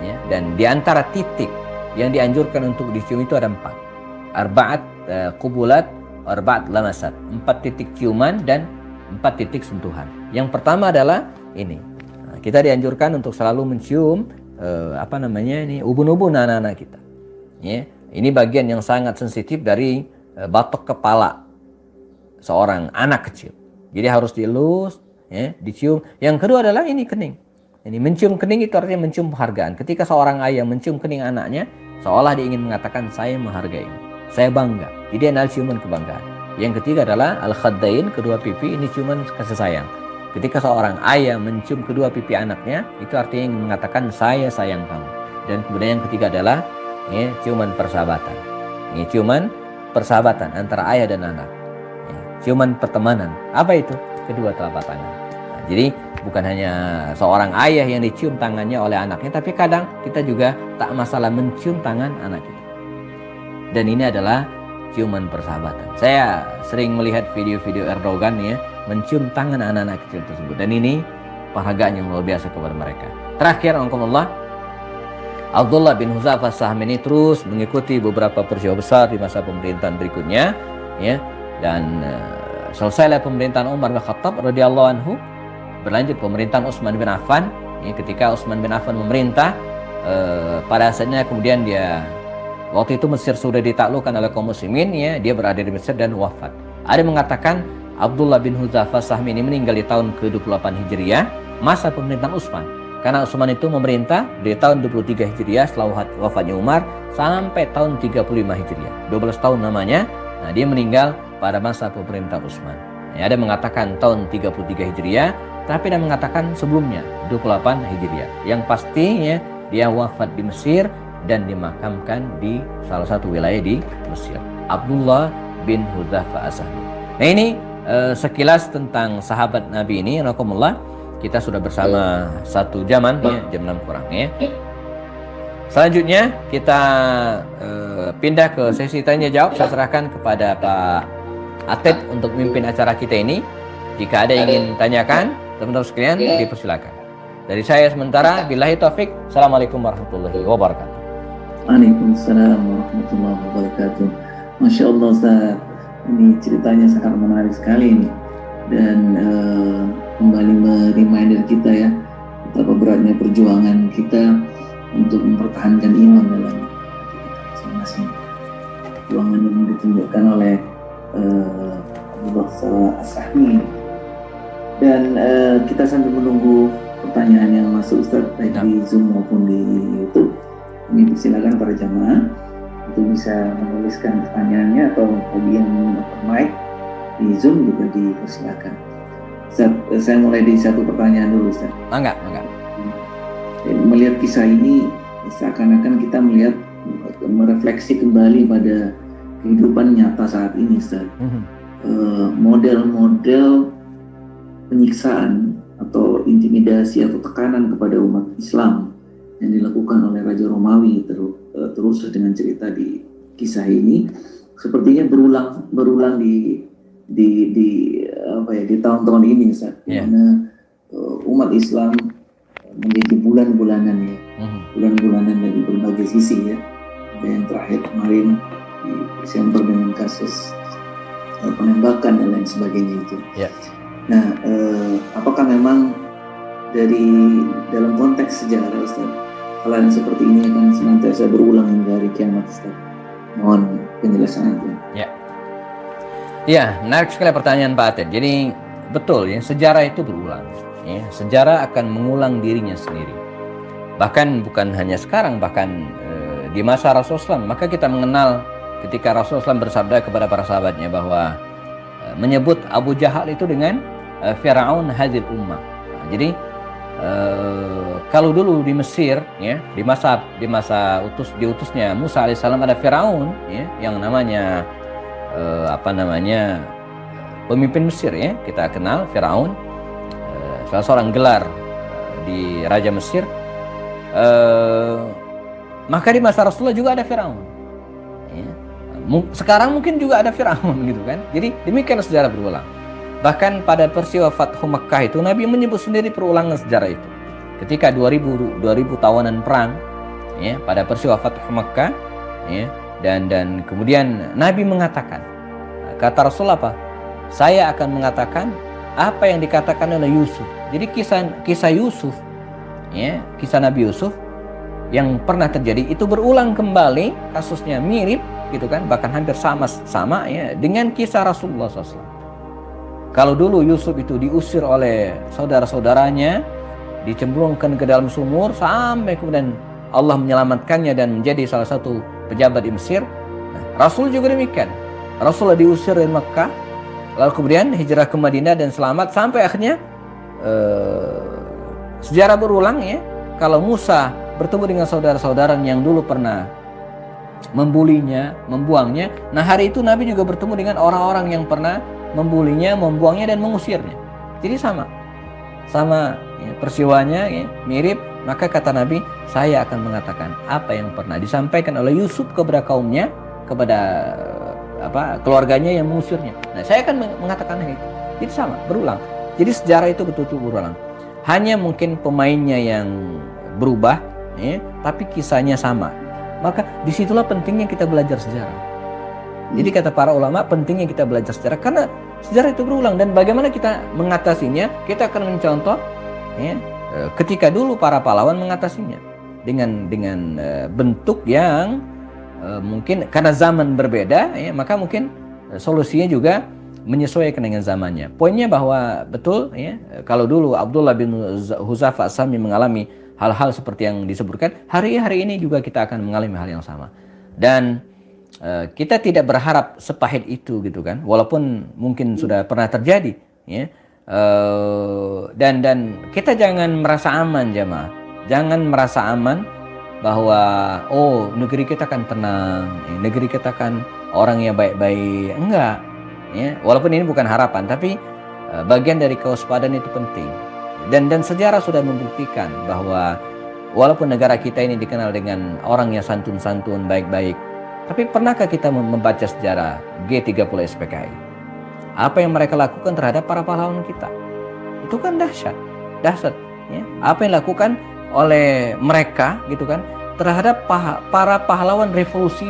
ya. Dan di antara titik yang dianjurkan untuk dicium itu ada 4. Arba'at qubulat, arba'at lamasat. 4 titik ciuman dan 4 titik sentuhan. Yang pertama adalah ini. Nah, kita dianjurkan untuk selalu mencium ubun-ubun anak-anak kita. Ya, ini bagian yang sangat sensitif dari batok kepala seorang anak kecil. Jadi harus dielus, ya, dicium. Yang kedua adalah ini kening. Ini mencium kening itu artinya mencium penghargaan. Ketika seorang ayah mencium kening anaknya, seolah dia ingin mengatakan saya menghargai, saya bangga. Jadi adalah ciuman kebanggaan. Yang ketiga adalah al-khaddain, kedua pipi, ini ciuman kasih sayang. Ketika seorang ayah mencium kedua pipi anaknya, itu artinya ingin mengatakan saya sayang kamu. Dan kemudian yang ketiga adalah, ya, ciuman persahabatan. Ini ciuman persahabatan antara ayah dan anak. Ya, ciuman pertemanan. Apa itu? Kedua telapak tangan. Nah, jadi bukan hanya seorang ayah yang dicium tangannya oleh anaknya, tapi kadang kita juga tak masalah mencium tangan anak kita. Dan ini adalah ciuman persahabatan. Saya sering melihat video-video Erdogan, ya, mencium tangan anak-anak kecil tersebut, dan ini penghargaan yang luar biasa kepada mereka. Terakhir, Abdullah bin Huzafa Sahmi ini terus mengikuti beberapa peristiwa besar di masa pemerintahan berikutnya, ya, dan selesailah pemerintahan Umar bin Khattab radhiyallahu anhu, berlanjut pemerintahan Utsman bin Affan. Ya, ketika Utsman bin Affan memerintah, pada asalnya kemudian dia, waktu itu Mesir sudah ditaklukkan oleh kaum muslimin, ya, dia berada di Mesir dan wafat. Ada yang mengatakan Abdullah bin Huzafa Sahmi ini meninggal di tahun ke-28 Hijriah, masa pemerintahan Utsman. Karena Utsman itu memerintah dari tahun 23 Hijriah setelah wafatnya Umar sampai tahun 35 Hijriah. 12 tahun namanya Nah, dia meninggal pada masa pemerintah Utsman. Ya, ada mengatakan tahun 33 Hijriah, tapi ada mengatakan sebelumnya 28 Hijriah. Yang pastinya dia wafat di Mesir dan dimakamkan di salah satu wilayah di Mesir. Abdullah bin Hudzaifah As-Sahmi. Nah, ini sekilas tentang sahabat Nabi ini. Rahimakumullah. Kita sudah bersama 1 jaman ya, jam 6 kurang ya. Selanjutnya kita pindah ke sesi tanya jawab. Saya serahkan kepada Pak Atet untuk memimpin acara kita ini. Jika ada yang ingin tanyakan, teman-teman sekalian dipersilakan. Dari saya sementara, billahi taufik. Assalamualaikum warahmatullahi wabarakatuh. Waalaikumsalam warahmatullahi wabarakatuh. Masya Allah Ustaz, ini ceritanya sangat menarik sekali ini. Dan kembali mereminder kita ya, betapa beratnya perjuangan kita untuk mempertahankan iman dalam hati kita masing-masing. Perjuangan yang ditunjukkan oleh Abdullah As-Sahmi. Dan kita sambil menunggu pertanyaan yang masuk Ustaz, baik di Zoom maupun di YouTube. Ini silakan para jamaah untuk bisa menuliskan pertanyaannya, atau bagi yang menggunakan mic di Zoom juga dipersilakan. Ustaz, saya mulai di satu pertanyaan dulu Ustaz. Mangga. Melihat kisah ini, seakan-akan kita melihat, merefleksi kembali pada kehidupan nyata saat ini Ustaz. Model-model penyiksaan atau intimidasi atau tekanan kepada umat Islam yang dilakukan oleh Raja Romawi terus dengan cerita di kisah ini sepertinya berulang di tahun-tahun ini Ustaz, dimana umat Islam menjadi bulan-bulanan ya, bulan-bulanan dari berbagai sisi ya. Ada yang terakhir kemarin di Desember dengan kasus penembakan dan lain sebagainya itu. Nah, apakah memang dalam konteks sejarah Ustaz, hal yang seperti ini akan senantiasa berulang hingga hari kiamat Ustaz? Mohon penjelasan itu. Ya, menarik sekali pertanyaan Pak Atet. Jadi betul ya, sejarah itu berulang. Ya, sejarah akan mengulang dirinya sendiri. Bahkan bukan hanya sekarang, bahkan di masa Rasulullah SAW, maka kita mengenal ketika Rasulullah SAW bersabda kepada para sahabatnya bahwa menyebut Abu Jahal itu dengan Fir'aun hadhil ummah. Jadi kalau dulu di Mesir ya, di masa diutusnya Musa alaihissalam, ada Fir'aun ya, yang namanya pemimpin Mesir ya, kita kenal Fir'aun, salah seorang gelar di Raja Mesir. Maka di masa Rasulullah juga ada Fir'aun ya. Sekarang mungkin juga ada Fir'aun gitu kan. Jadi demikian sejarah berulang. Bahkan pada peristiwa Fathu Makkah itu Nabi menyebut sendiri perulangan sejarah itu. Ketika 2000 tahunan perang ya, pada peristiwa Fathu Makkah ya, dan kemudian Nabi mengatakan, kata Rasul apa? Saya akan mengatakan apa yang dikatakan oleh Yusuf. Jadi kisah Yusuf ya, kisah Nabi Yusuf yang pernah terjadi itu berulang kembali, kasusnya mirip gitu kan, bahkan hampir sama ya dengan kisah Rasulullah SAW. Kalau dulu Yusuf itu diusir oleh saudara-saudaranya, dicemplungkan ke dalam sumur, sampai kemudian Allah menyelamatkannya dan menjadi salah satu pejabat di Mesir. Nah, Rasul juga demikian. Rasulullah diusir dari Mekah, lalu kemudian hijrah ke Madinah dan selamat, sampai akhirnya sejarah berulang ya. Kalau Musa bertemu dengan saudara-saudara yang dulu pernah membulinya, membuangnya, nah hari itu Nabi juga bertemu dengan orang-orang yang pernah membulinya, membuangnya dan mengusirnya. Jadi sama ya, peristiwanya ya, mirip. Maka kata Nabi, saya akan mengatakan apa yang pernah disampaikan oleh Yusuf kepada kaumnya, kepada keluarganya yang mengusirnya. Nah, saya akan mengatakan itu. Jadi sama, berulang. Jadi sejarah itu betul-betul berulang. Hanya mungkin pemainnya yang berubah ya, tapi kisahnya sama. Maka disitulah pentingnya kita belajar sejarah. Jadi kata para ulama, pentingnya kita belajar sejarah karena sejarah itu berulang, dan bagaimana kita mengatasinya, kita akan mencontoh ya, ketika dulu para pahlawan mengatasinya dengan bentuk yang mungkin karena zaman berbeda ya, maka mungkin solusinya juga menyesuaikan dengan zamannya. Poinnya bahwa betul ya, kalau dulu Abdullah bin Hudzaifah As-Sahmi mengalami hal-hal seperti yang disebutkan, hari ini juga kita akan mengalami hal yang sama. Dan kita tidak berharap sepahit itu gitu kan, walaupun mungkin sudah pernah terjadi ya. Dan kita jangan merasa aman jemaah, jangan merasa aman bahwa oh negeri kita kan tenang, negeri kita kan orang yang baik-baik, enggak ya. Walaupun ini bukan harapan, tapi bagian dari kewaspadaan itu penting. Dan sejarah sudah membuktikan bahwa walaupun negara kita ini dikenal dengan orang yang santun-santun, baik-baik, tapi pernahkah kita membaca sejarah G30 SPKI? Apa yang mereka lakukan terhadap para pahlawan kita? Itu kan dahsyat ya. Apa yang dilakukan oleh mereka gitu kan terhadap para pahlawan revolusi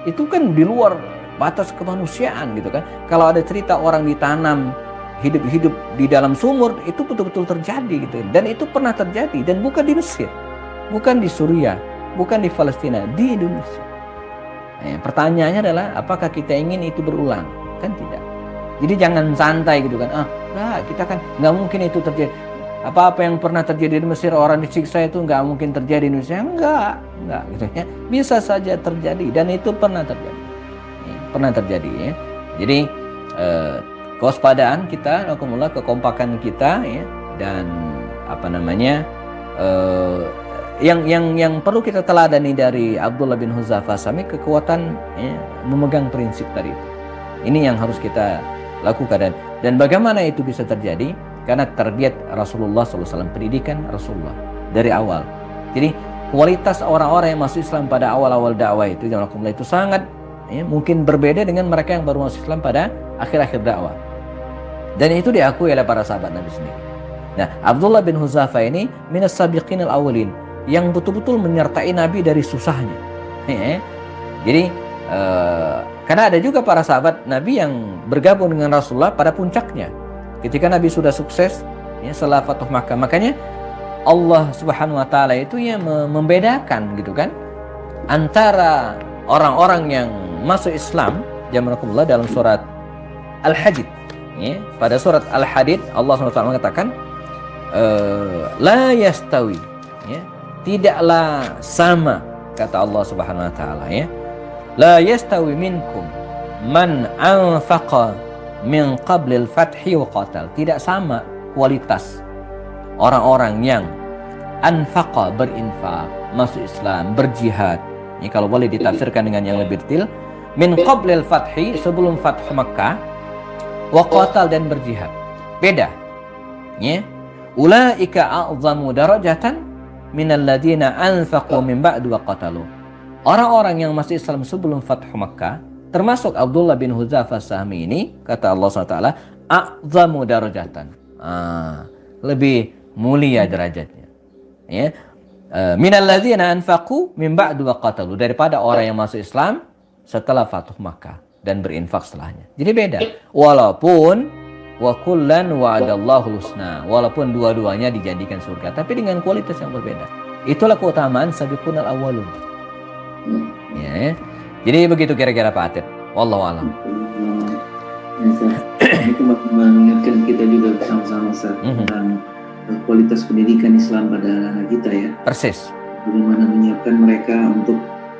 itu kan di luar batas kemanusiaan gitu kan. Kalau ada cerita orang ditanam hidup di dalam sumur, itu betul-betul terjadi gitu. Dan itu pernah terjadi, dan bukan di Mesir, bukan di Suriah, bukan di Palestina, di Indonesia. Pertanyaannya adalah apakah kita ingin itu berulang? Kan tidak. Jadi jangan santai gitu kan. Kita kan nggak mungkin itu terjadi. Apa-apa yang pernah terjadi di Mesir, orang disiksa, itu nggak mungkin terjadi di Indonesia. Enggak gitu ya. Bisa saja terjadi, dan itu pernah terjadi. Pernah terjadi ya. Jadi kewaspadaan kita, kekompakan kita ya, dan yang perlu kita teladani dari Abdullah bin Hudzafah Sami, kekuatan ya, memegang prinsip tadi itu. Ini yang harus kita lakukan, dan bagaimana itu bisa terjadi? Karena terbiat Rasulullah SAW, pendidikan Rasulullah dari awal. Jadi kualitas orang-orang yang masuk Islam pada awal-awal dakwah itu sangat ya, mungkin berbeda dengan mereka yang baru masuk Islam pada akhir-akhir dakwah. Dan itu diakui oleh para sahabat Nabi sendiri. Nah, Abdullah bin Hudzafah ini minas sabiqin al-awwalin, yang betul-betul menyertai Nabi dari susahnya. Jadi karena ada juga para sahabat Nabi yang bergabung dengan Rasulullah pada puncaknya, ketika Nabi sudah sukses ya, setelah Fathu Makkah. Makanya Allah Subhanahu wa taala itu yang membedakan gitu kan antara orang-orang yang masuk Islam jazakumullah dalam surat Al-Hadid ya. Pada surat Al-Hadid Allah SWT mengatakan la yastawi ya, tidaklah sama, kata Allah Subhanahu wa taala ya, la yastawi minkum man anfaqa min qablil fathi wa qatal. Tidak sama kualitas orang-orang yang anfaqa, berinfak, masuk Islam, berjihad. Ini kalau boleh ditafsirkan dengan yang lebih detail, min qablil fathi, sebelum Fathu Makkah, wa qatal, dan berjihad. Beda. Ya. Ulaika a'zamu darajatan minal ladina anfaqu min ba'du wa qatalu. Orang-orang yang masuk Islam sebelum Fathu Makkah, termasuk Abdullah bin Hudzafah Sahmi ini, kata Allah SWT, a'zamu darajatan, lebih mulia derajatnya ya, minal ladzina anfaqu min ba'du wa qatalu, daripada orang yang masuk Islam setelah Fathu Makkah dan berinfak setelahnya. Jadi beda. Walaupun wa kullan wa'adallahu husna, walaupun dua-duanya dijanjikan surga, tapi dengan kualitas yang berbeda. Itulah keutamaan sabiqunal awwalun. Ya. Jadi begitu kira-kira Pak Atid. Wallahu a'lam. Itu mengingatkan kita juga bersama-sama tentang kualitas pendidikan Islam pada anak kita ya. Persis. Bagaimana menyiapkan mereka untuk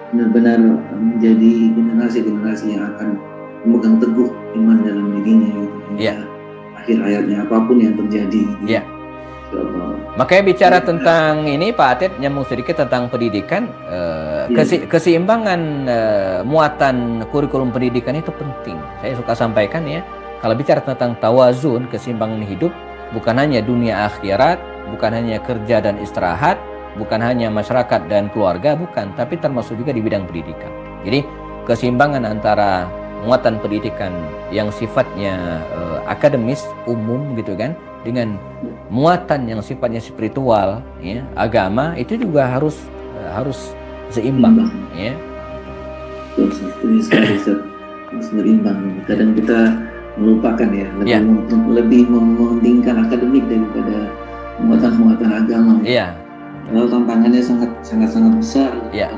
benar-benar menjadi generasi-generasi yang akan memegang teguh iman dalam dirinya gitu. Iya. Akhir hayatnya apapun yang terjadi. Iya. Makanya bicara tentang ini Pak Atid, nyambung sedikit tentang pendidikan, keseimbangan muatan kurikulum pendidikan itu penting. Saya suka sampaikan ya, kalau bicara tentang tawazun, keseimbangan hidup, bukan hanya dunia akhirat, bukan hanya kerja dan istirahat, bukan hanya masyarakat dan keluarga, bukan, tapi termasuk juga di bidang pendidikan. Jadi keseimbangan antara muatan pendidikan yang sifatnya akademis umum gitu kan, dengan muatan yang sifatnya spiritual ya, agama, itu juga harus seimbang ya. Harus berimbang. Kadang kita melupakan ya, lebih mementingkan akademik daripada muatan agama. Iya. Kalau tantangannya sangat besar. Iya.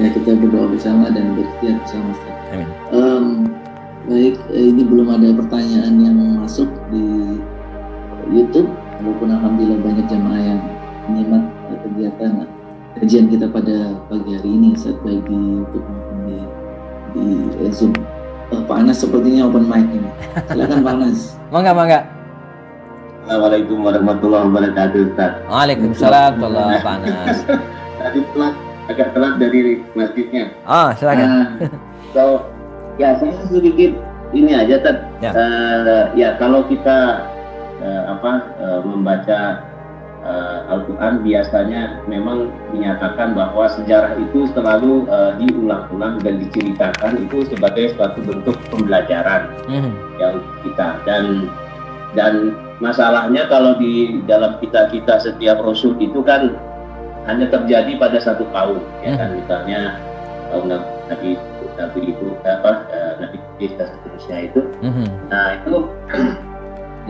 Ya, kita berdoa bersama dan berikhtiar bersama. Amin. Baik, ini belum ada pertanyaan yang masuk di YouTube, walaupun alhamdulillah banyak jemaah yang menyimak kegiatan kajian kita pada pagi hari ini, Ustaz, baik di YouTube maupun di Zoom. Pak Anas sepertinya open mic ini. Silakan Pak Anas. Mangga. Assalamualaikum warahmatullahi wabarakatuh, Ustaz. Waalaikumsalam warahmatullahi Pak Anas. Tadi agak telat dari masjidnya. Silakan. So, ya saya sedikit ini aja, Ustaz. Ya. Ya kalau kita membaca Al-Quran biasanya memang dinyatakan bahwa sejarah itu selalu diulang-ulang dan diceritakan itu sebagai suatu bentuk pembelajaran yang kita dan masalahnya kalau di dalam kita setiap rasul itu kan hanya terjadi pada satu kaum, ya kan, misalnya kaum Nabi itu Nabi Idris dan seterusnya itu. Nah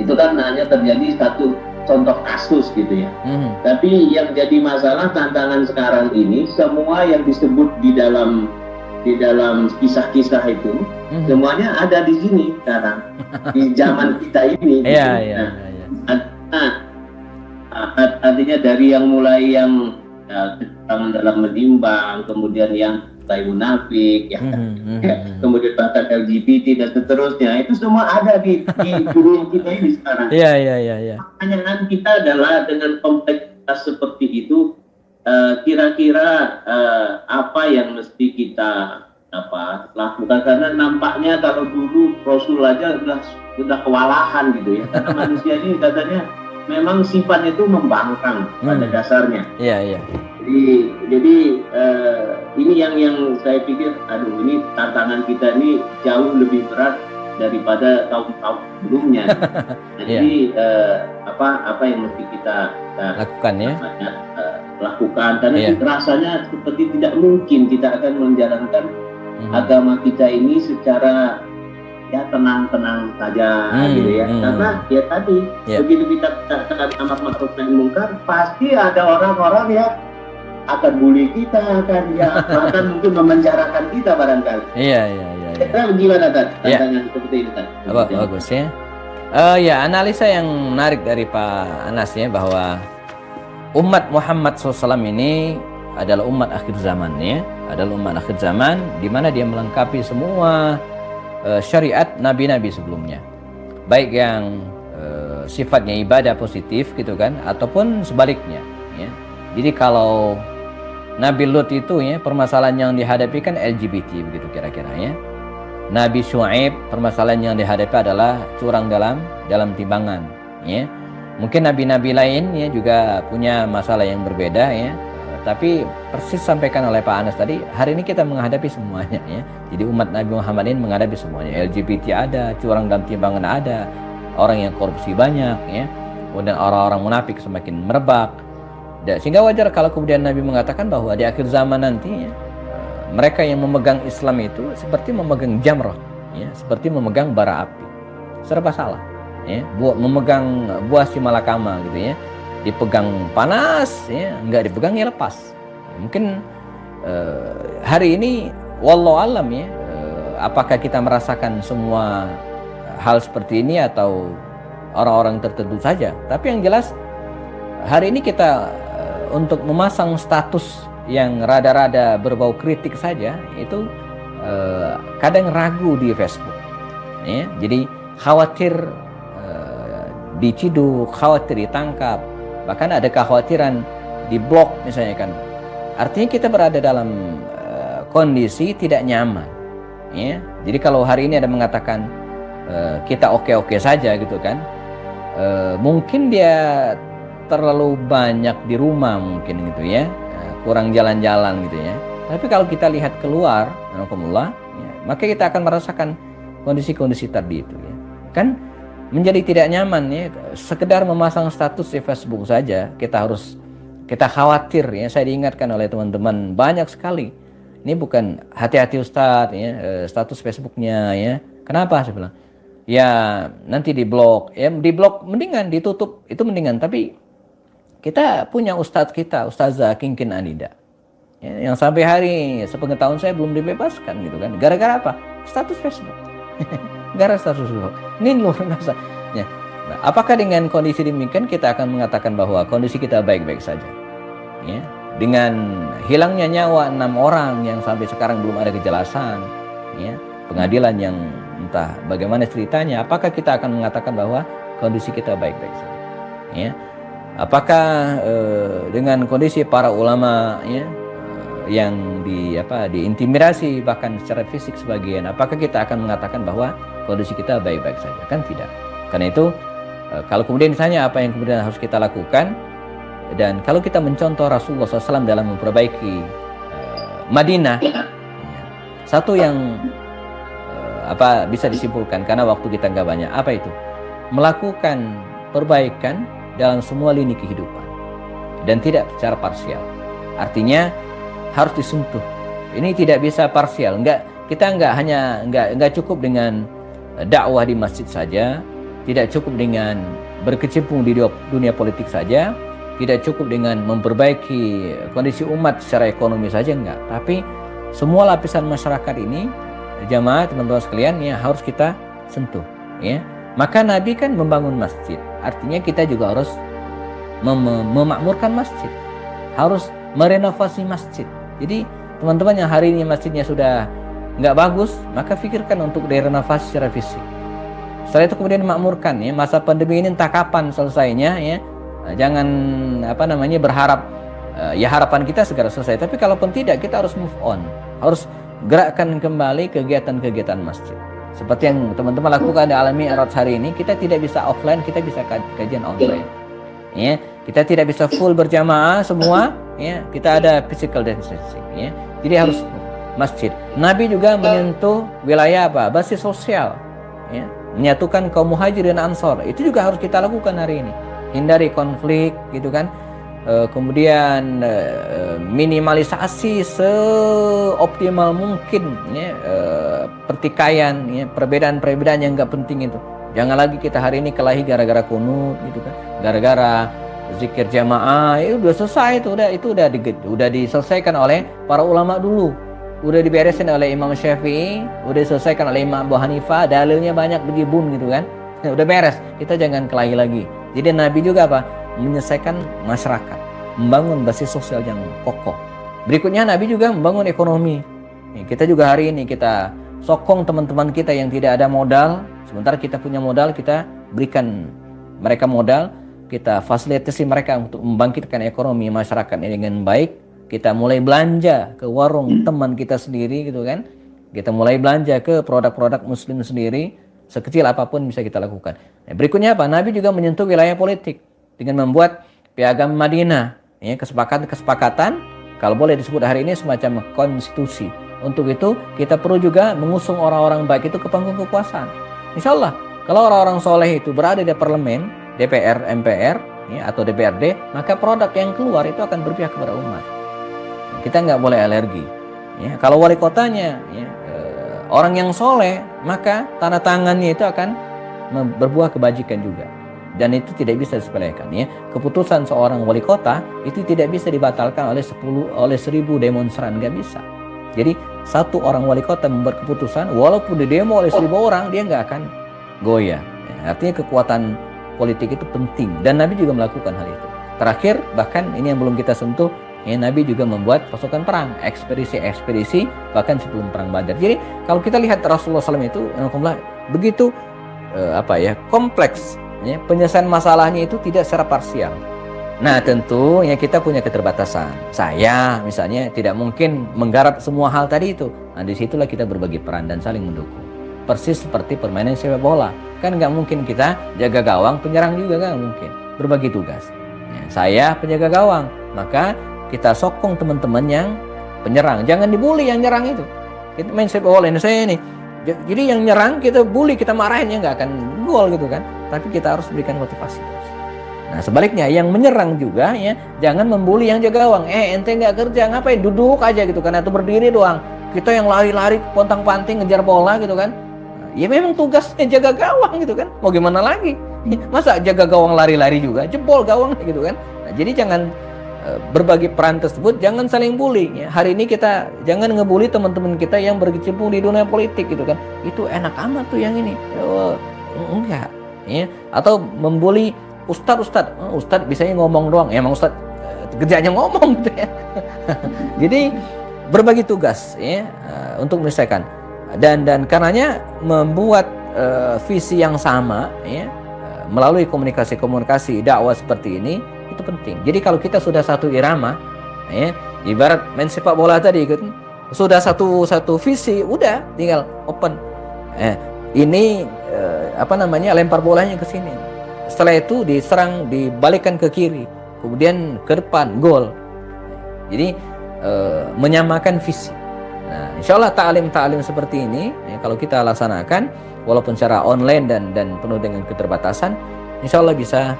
itu kan hanya terjadi satu contoh kasus gitu ya. Tapi yang jadi masalah tantangan sekarang ini semua yang disebut di dalam kisah-kisah itu semuanya ada di sini sekarang di zaman kita ini. Artinya dari yang mulai yang tangan dalam menimbang, kemudian yang mulai munafik, kemudian bahkan LGBT dan seterusnya, itu semua ada di dunia kita ini sekarang. Pertanyaan kita adalah dengan kompleksitas seperti itu, kira-kira apa yang mesti kita lakukan, karena nampaknya kalau dulu Rasul aja sudah kewalahan gitu ya, karena manusia ini katanya memang sifatnya itu membangkang pada dasarnya. Jadi ini yang saya pikir, ini tantangan kita ini jauh lebih berat daripada tahun-tahun sebelumnya. Jadi apa yang mesti kita lakukan ya? Lakukan, karena rasanya seperti tidak mungkin kita akan menjalankan agama kita ini secara ya tenang-tenang saja gitu ya. Karena ya tadi begitu kita katakan amar ma'ruf nahi mungkar, pasti ada orang-orang yang akan bully kita, bahkan mungkin memenjarakan kita barangkali. Kira gimana Tad? Tantangan seperti ini Tad? Bagus ya. Analisa yang menarik dari Pak Anas ya, bahwa umat Muhammad SAW ini adalah umat akhir zaman ya, adalah umat akhir zaman di mana dia melengkapi semua syariat nabi-nabi sebelumnya, baik yang sifatnya ibadah positif gitu kan, ataupun sebaliknya ya. Jadi kalau Nabi Lut itu ya, permasalahan yang dihadapi kan LGBT begitu kira-kira ya. Nabi Syuaib, permasalahan yang dihadapi adalah curang dalam timbangan ya. Mungkin nabi-nabi lain ya juga punya masalah yang berbeda ya. Tapi persis sampaikan oleh Pak Anas tadi, hari ini kita menghadapi semuanya ya. Jadi umat Nabi Muhammad ini menghadapi semuanya. LGBT ada, curang dalam timbangan ada, orang yang korupsi banyak ya. Kemudian orang-orang munafik semakin merebak. Sehingga wajar kalau kemudian Nabi mengatakan bahwa di akhir zaman nanti ya, mereka yang memegang Islam itu seperti memegang jamrah ya, seperti memegang bara api. Serba salah ya. Memegang buah si malakama gitu ya. Dipegang panas ya, enggak dipegang ya lepas. Mungkin hari ini wallahu alam ya, apakah kita merasakan semua hal seperti ini atau orang-orang tertentu saja. Tapi yang jelas hari ini kita untuk memasang status yang rada-rada berbau kritik saja itu kadang ragu di Facebook ya. Jadi khawatir diciduk, khawatir ditangkap, bahkan ada kekhawatiran diblok misalnya kan. Artinya kita berada dalam kondisi tidak nyaman ya. Jadi kalau hari ini ada mengatakan kita oke-oke saja gitu kan, mungkin dia terlalu banyak di rumah mungkin gitu ya, kurang jalan-jalan gitu ya. Tapi kalau kita lihat keluar, alhamdulillah ya, maka kita akan merasakan kondisi-kondisi tadi itu ya. Kan menjadi tidak nyaman ya, sekedar memasang status di Facebook saja kita khawatir ya. Saya diingatkan oleh teman-teman banyak sekali, ini bukan hati-hati Ustadz ya, status Facebooknya ya. Kenapa? Saya bilang ya nanti diblok ya, diblok mendingan ditutup itu mendingan. Tapi kita punya Ustadz kita, Ustazah Kinkin Anida ya, yang sampai hari sepengetahuan saya belum dibebaskan gitu kan, gara-gara apa? Status Facebook. Gara status Facebook. Ini luar biasa. Ya. Nah, apakah dengan kondisi demikian kita akan mengatakan bahwa kondisi kita baik-baik saja? Ya. dengan hilangnya nyawa 6 orang yang sampai sekarang belum ada kejelasan, ya, pengadilan yang entah bagaimana ceritanya, apakah kita akan mengatakan bahwa kondisi kita baik-baik saja? Ya, apakah dengan kondisi para ulama, ya, yang diintimidasi bahkan secara fisik sebagian, apakah kita akan mengatakan bahwa kondisi kita baik-baik saja? Kan tidak. Karena itu kalau kemudian ditanya apa yang kemudian harus kita lakukan, dan kalau kita mencontoh Rasulullah SAW dalam memperbaiki Madinah, satu yang bisa disimpulkan karena waktu kita nggak banyak, apa itu? Melakukan perbaikan dalam semua lini kehidupan dan tidak secara parsial. Artinya harus disentuh. Ini tidak bisa parsial. Kita nggak cukup dengan dakwah di masjid saja, tidak cukup dengan berkecimpung di dunia politik saja, tidak cukup dengan memperbaiki kondisi umat secara ekonomi saja, enggak. Tapi semua lapisan masyarakat ini, jamaah teman-teman sekalian, ya harus kita sentuh, ya. Maka Nabi kan membangun masjid, artinya kita juga harus memakmurkan masjid, harus merenovasi masjid. Jadi teman-teman yang hari ini masjidnya sudah nggak bagus, maka pikirkan untuk direnovasi secara fisik. Setelah itu kemudian dimakmurkan, ya. Masa pandemi ini entah kapan selesainya, ya. Jangan berharap ya harapan kita segera selesai, tapi kalaupun tidak, kita harus move on, harus gerakkan kembali kegiatan-kegiatan masjid seperti yang teman-teman lakukan di Alami Mi'raj hari ini. Kita tidak bisa offline, kita bisa kajian online, ya. Kita tidak bisa full berjamaah semua, ya. Kita ada physical distancing, ya. Jadi harus masjid. Nabi juga menyentuh wilayah basis sosial, ya. Menyatukan kaum muhajirin ansor, itu juga harus kita lakukan hari ini. Hindari konflik, gitu kan. Kemudian minimalisasi seoptimal mungkin, ya, pertikaian, ya, perbedaan-perbedaan yang nggak penting itu. Jangan lagi kita hari ini kelahi gara-gara kunut, gitu kan, gara-gara zikir jamaah. Itu udah selesai, itu udah diselesaikan oleh para ulama dulu, udah diberesin oleh Imam Syafi'i, udah diselesaikan oleh Imam Abu Hanifah, dalilnya banyak bejibun, gitu kan. Udah beres, kita jangan kelahi lagi. Jadi Nabi juga menyelesaikan masyarakat, membangun basis sosial yang kokoh. Berikutnya Nabi juga membangun ekonomi. Kita juga hari ini kita sokong teman-teman kita yang tidak ada modal, sementara kita punya modal, kita berikan mereka modal, kita fasilitasi mereka untuk membangkitkan ekonomi masyarakat ini dengan baik. Kita mulai belanja ke warung teman kita sendiri, gitu kan. Kita mulai belanja ke produk-produk muslim sendiri, sekecil apapun bisa kita lakukan. Berikutnya apa? Nabi juga menyentuh wilayah politik dengan membuat Piagam Madinah, ya, kesepakatan, kalau boleh disebut hari ini semacam konstitusi. Untuk itu kita perlu juga mengusung orang-orang baik itu ke panggung kekuasaan. Insya Allah kalau orang-orang soleh itu berada di parlemen, DPR, MPR, ya, atau DPRD, maka produk yang keluar itu akan berpihak kepada umat. Kita nggak boleh alergi, ya. Kalau wali kotanya, ya, orang yang soleh, maka tanda tangannya itu akan berbuah kebajikan juga. Dan itu tidak bisa disepelekan, ya. Keputusan seorang wali kota itu tidak bisa dibatalkan oleh 1000 demonstran, nggak bisa. Jadi satu orang wali kota membuat keputusan, walaupun didemo oleh 1000 orang, dia nggak akan goyah. Ya, artinya kekuatan politik itu penting, dan Nabi juga melakukan hal itu. Terakhir, bahkan ini yang belum kita sentuh, ya, Nabi juga membuat pasukan perang, ekspedisi bahkan sebelum perang Badar. Jadi kalau kita lihat Rasulullah SAW itu begitu kompleks, ya, penyelesaian masalahnya itu tidak secara parsial. Nah tentu ya kita punya keterbatasan. Saya misalnya tidak mungkin menggarap semua hal tadi itu. Nah disitulah kita berbagi peran dan saling mendukung. Persis seperti permainan sepak bola. Kan nggak mungkin kita jaga gawang, penyerang juga nggak mungkin. Berbagi tugas. Ya, saya penjaga gawang, maka kita sokong teman-teman yang penyerang. Jangan dibully yang nyerang itu. Kita main sepak bola ini saya ini. Jadi yang nyerang kita bully, kita marahin, ya nggak akan gol gitu kan. Tapi kita harus berikan motivasi. Nah sebaliknya yang menyerang juga, ya jangan membuli yang jaga gawang. Ente nggak kerja, ngapain duduk aja gitu kan, atau berdiri doang. Kita yang lari-lari pontang-panting ngejar bola gitu kan. Ya memang tugasnya jaga gawang gitu kan. Mau gimana lagi? Masa jaga gawang lari-lari juga, jebol gawang gitu kan. Nah, jadi jangan berbagi peran tersebut, jangan saling bully, ya. Hari ini kita jangan ngebully teman-teman kita yang berkecimpung di dunia politik gitu kan. Itu enak amat tuh yang ini. Enggak, ya. Atau membuli ustadz bisanya ngomong doang. Ya emang ustadz kerjanya ngomong gitu ya. Jadi berbagi tugas ya untuk menyelesaikan dan karenanya membuat visi yang sama ya melalui komunikasi dakwah seperti ini itu penting. Jadi kalau kita sudah satu irama ya, ibarat main sepak bola tadi gitu, sudah satu visi, udah tinggal open. Ini lempar bolanya ke sini. Setelah itu diserang, dibalikkan ke kiri, kemudian ke depan, gol. Jadi menyamakan visi. Nah, insya Allah ta'lim seperti ini ya, kalau kita laksanakan, walaupun secara online dan penuh dengan keterbatasan, insya Allah bisa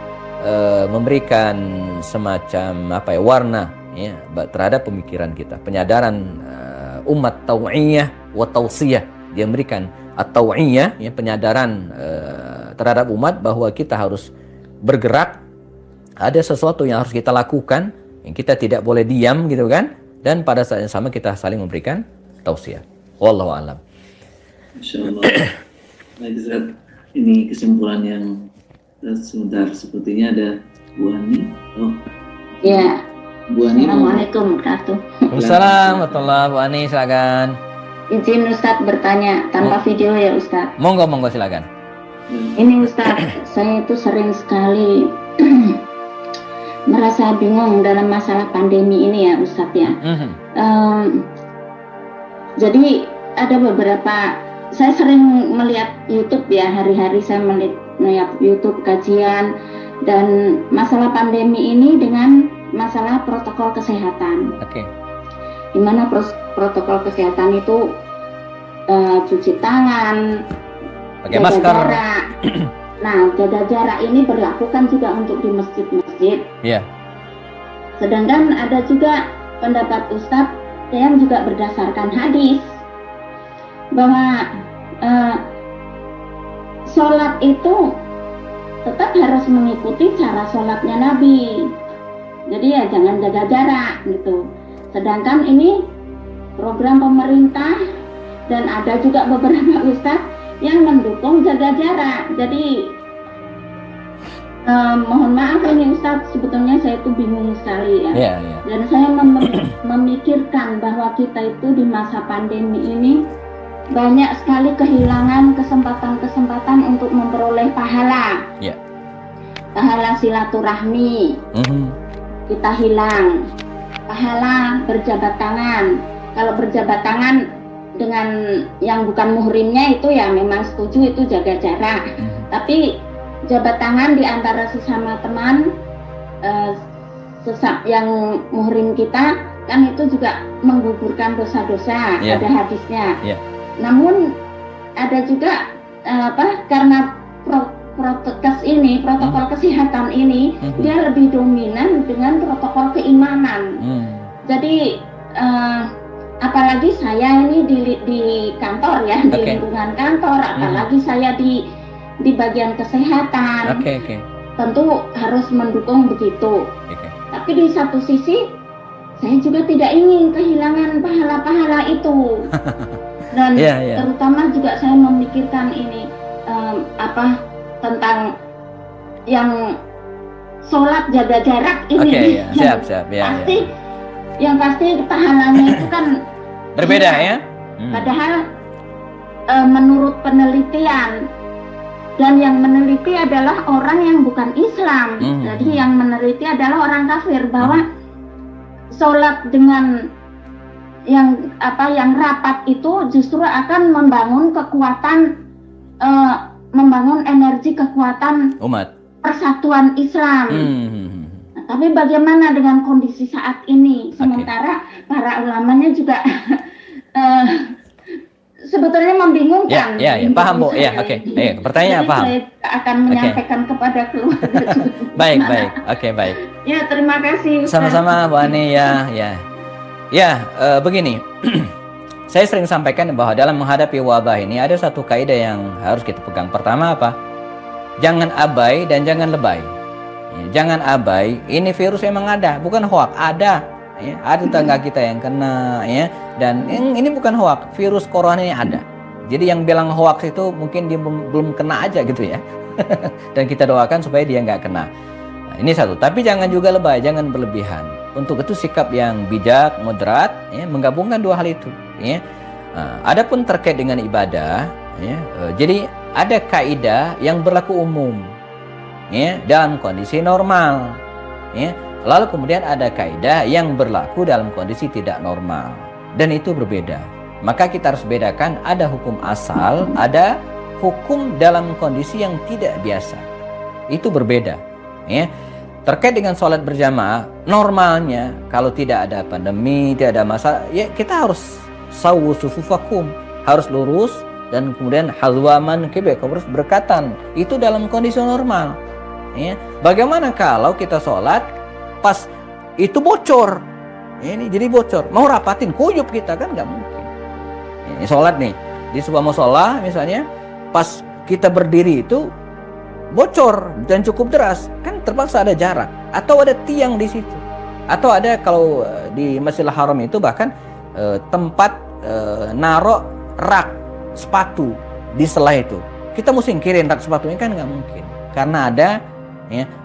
memberikan semacam warna ya terhadap pemikiran kita, penyadaran umat tau'iyah wa tausiyah. Dia memberikan at-tau'iyah ya, penyadaran terhadap umat bahwa kita harus bergerak, ada sesuatu yang harus kita lakukan, yang kita tidak boleh diam gitu kan, dan pada saat yang sama kita saling memberikan tausiah. Wallahu a'lam. Insyaallah. Baik Ustaz, ini kesimpulan yang sebentar, sepertinya ada Bu Ani. Oh. Ya. Bu Ani. Assalamualaikum warahmatullahi wabarakatuh. Waalaikumsalam warahmatullahi wabarakatuh. Bu Ani silakan. Izin Ustadz bertanya tanpa video ya Ustadz. Monggo silakan. Ini Ustadz, saya itu sering sekali merasa bingung dalam masalah pandemi ini ya Ustadz ya. Jadi ada beberapa, saya sering melihat YouTube ya, hari-hari saya melihat YouTube kajian dan masalah pandemi ini dengan masalah protokol kesehatan. Oke. Di mana protokol kesehatan itu cuci tangan, pakai masker. Jarak. Nah, jaga jarak ini berlakukan juga untuk di masjid-masjid. Iya. Sedangkan ada juga pendapat Ustadz yang juga berdasarkan hadis bahwa sholat itu tetap harus mengikuti cara sholatnya Nabi. Jadi ya jangan jaga jarak gitu. Sedangkan ini program pemerintah dan ada juga beberapa ustadz yang mendukung jaga jarak. Jadi mohon maaf ini ustadz, sebetulnya saya itu bingung sekali ya. Yeah. Dan saya memikirkan bahwa kita itu di masa pandemi ini banyak sekali kehilangan kesempatan-kesempatan untuk memperoleh pahala. Yeah. Pahala silaturahmi. Kita hilang. Pahala berjabat tangan. Kalau berjabat tangan dengan yang bukan muhrimnya itu ya memang setuju itu jaga jarak. Tapi jabat tangan di antara sesama teman yang muhrim kita kan itu juga menggugurkan dosa-dosa, ada hadisnya. Namun ada juga karena protokol kesehatan ini dia lebih dominan dengan protokol keimanan. Jadi apalagi saya ini di kantor ya, di lingkungan kantor, apalagi saya di bagian kesehatan. Tentu harus mendukung begitu. Tapi di satu sisi saya juga tidak ingin kehilangan pahala-pahala itu. Dan terutama juga saya memikirkan ini tentang yang sholat jaga jarak ini. Siap. Yang pasti pahalanya itu kan berbeda ya. Padahal menurut penelitian, dan yang meneliti adalah orang yang bukan Islam. Jadi yang meneliti adalah orang kafir, bahwa sholat dengan yang rapat itu justru akan membangun kekuatan, membangun energi kekuatan umat persatuan Islam. Nah, tapi bagaimana dengan kondisi saat ini? Sementara para ulamanya juga sebetulnya membingungkan. Paham Bu. Pertanyaan paham. Saya akan menyampaikan kepada keluarga. Baik. Baik. Ya, terima kasih. Sama-sama Bu Ani begini. Saya sering sampaikan bahwa dalam menghadapi wabah ini ada satu kaidah yang harus kita pegang. Pertama apa? Jangan abai dan jangan lebay. Jangan abai, ini virus emang ada, bukan hoak, ada. Ada tetangga kita yang kena, dan ini bukan hoak, virus corona ini ada. Jadi yang bilang hoaks itu mungkin dia belum kena aja gitu ya. Dan kita doakan supaya dia nggak kena. Nah, ini satu. Tapi jangan juga lebay, jangan berlebihan. untuk itu sikap yang bijak, moderat, ya, menggabungkan dua hal itu. Ya. Adapun terkait dengan ibadah, ya, jadi ada kaidah yang berlaku umum, ya, dalam kondisi normal, ya. Lalu kemudian ada kaidah yang berlaku dalam kondisi tidak normal, dan itu berbeda. Maka kita harus bedakan, ada hukum asal, ada hukum dalam kondisi yang tidak biasa. Itu berbeda, ya. Terkait dengan sholat berjamaah, normalnya kalau tidak ada pandemi, tidak ada masalah, ya kita harus sawu sufufakum, harus lurus, dan kemudian halwaman kibek, harus berkatan. Itu dalam kondisi normal. Ya. Bagaimana kalau kita sholat pas itu bocor? Ini jadi bocor, mau rapatin kuyup kita kan nggak mungkin. Ini sholat nih di sebuah musola misalnya, pas kita berdiri itu bocor dan cukup deras, kan terpaksa ada jarak atau ada tiang di situ, atau ada kalau di Masjidil Haram itu bahkan tempat narok rak sepatu di sela itu, kita mesti singkirin rak sepatunya kan nggak mungkin, karena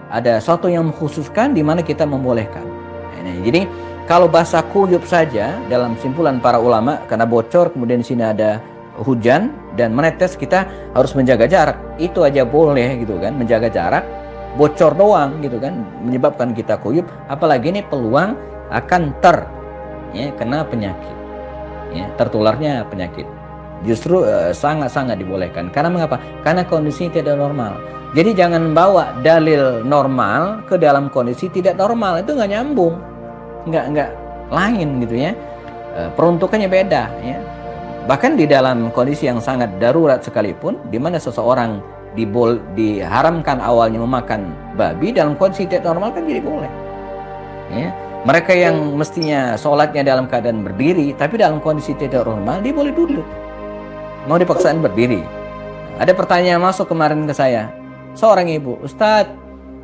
ada sesuatu yang mengkhususkan di mana kita membolehkan. Jadi kalau basah kuyup saja dalam simpulan para ulama, karena bocor kemudian di sini ada hujan dan menetes, kita harus menjaga jarak. Itu aja boleh gitu kan, menjaga jarak. Bocor doang gitu kan menyebabkan kita kuyup, apalagi ini peluang akan kena penyakit, ya, tertularnya penyakit. Justru sangat-sangat dibolehkan. Karena mengapa? Karena kondisi tidak normal. Jadi jangan bawa dalil normal ke dalam kondisi tidak normal, itu nggak nyambung, nggak lain gitu ya. Peruntukannya beda ya. Bahkan di dalam kondisi yang sangat darurat sekalipun, di mana seseorang diharamkan awalnya memakan babi, dalam kondisi tidak normal kan jadi boleh. Ya. Mereka yang mestinya sholatnya dalam keadaan berdiri, tapi dalam kondisi tidak normal, dia boleh duduk. Mau dipaksain berdiri. Ada pertanyaan masuk kemarin ke saya, seorang ibu, Ustadz,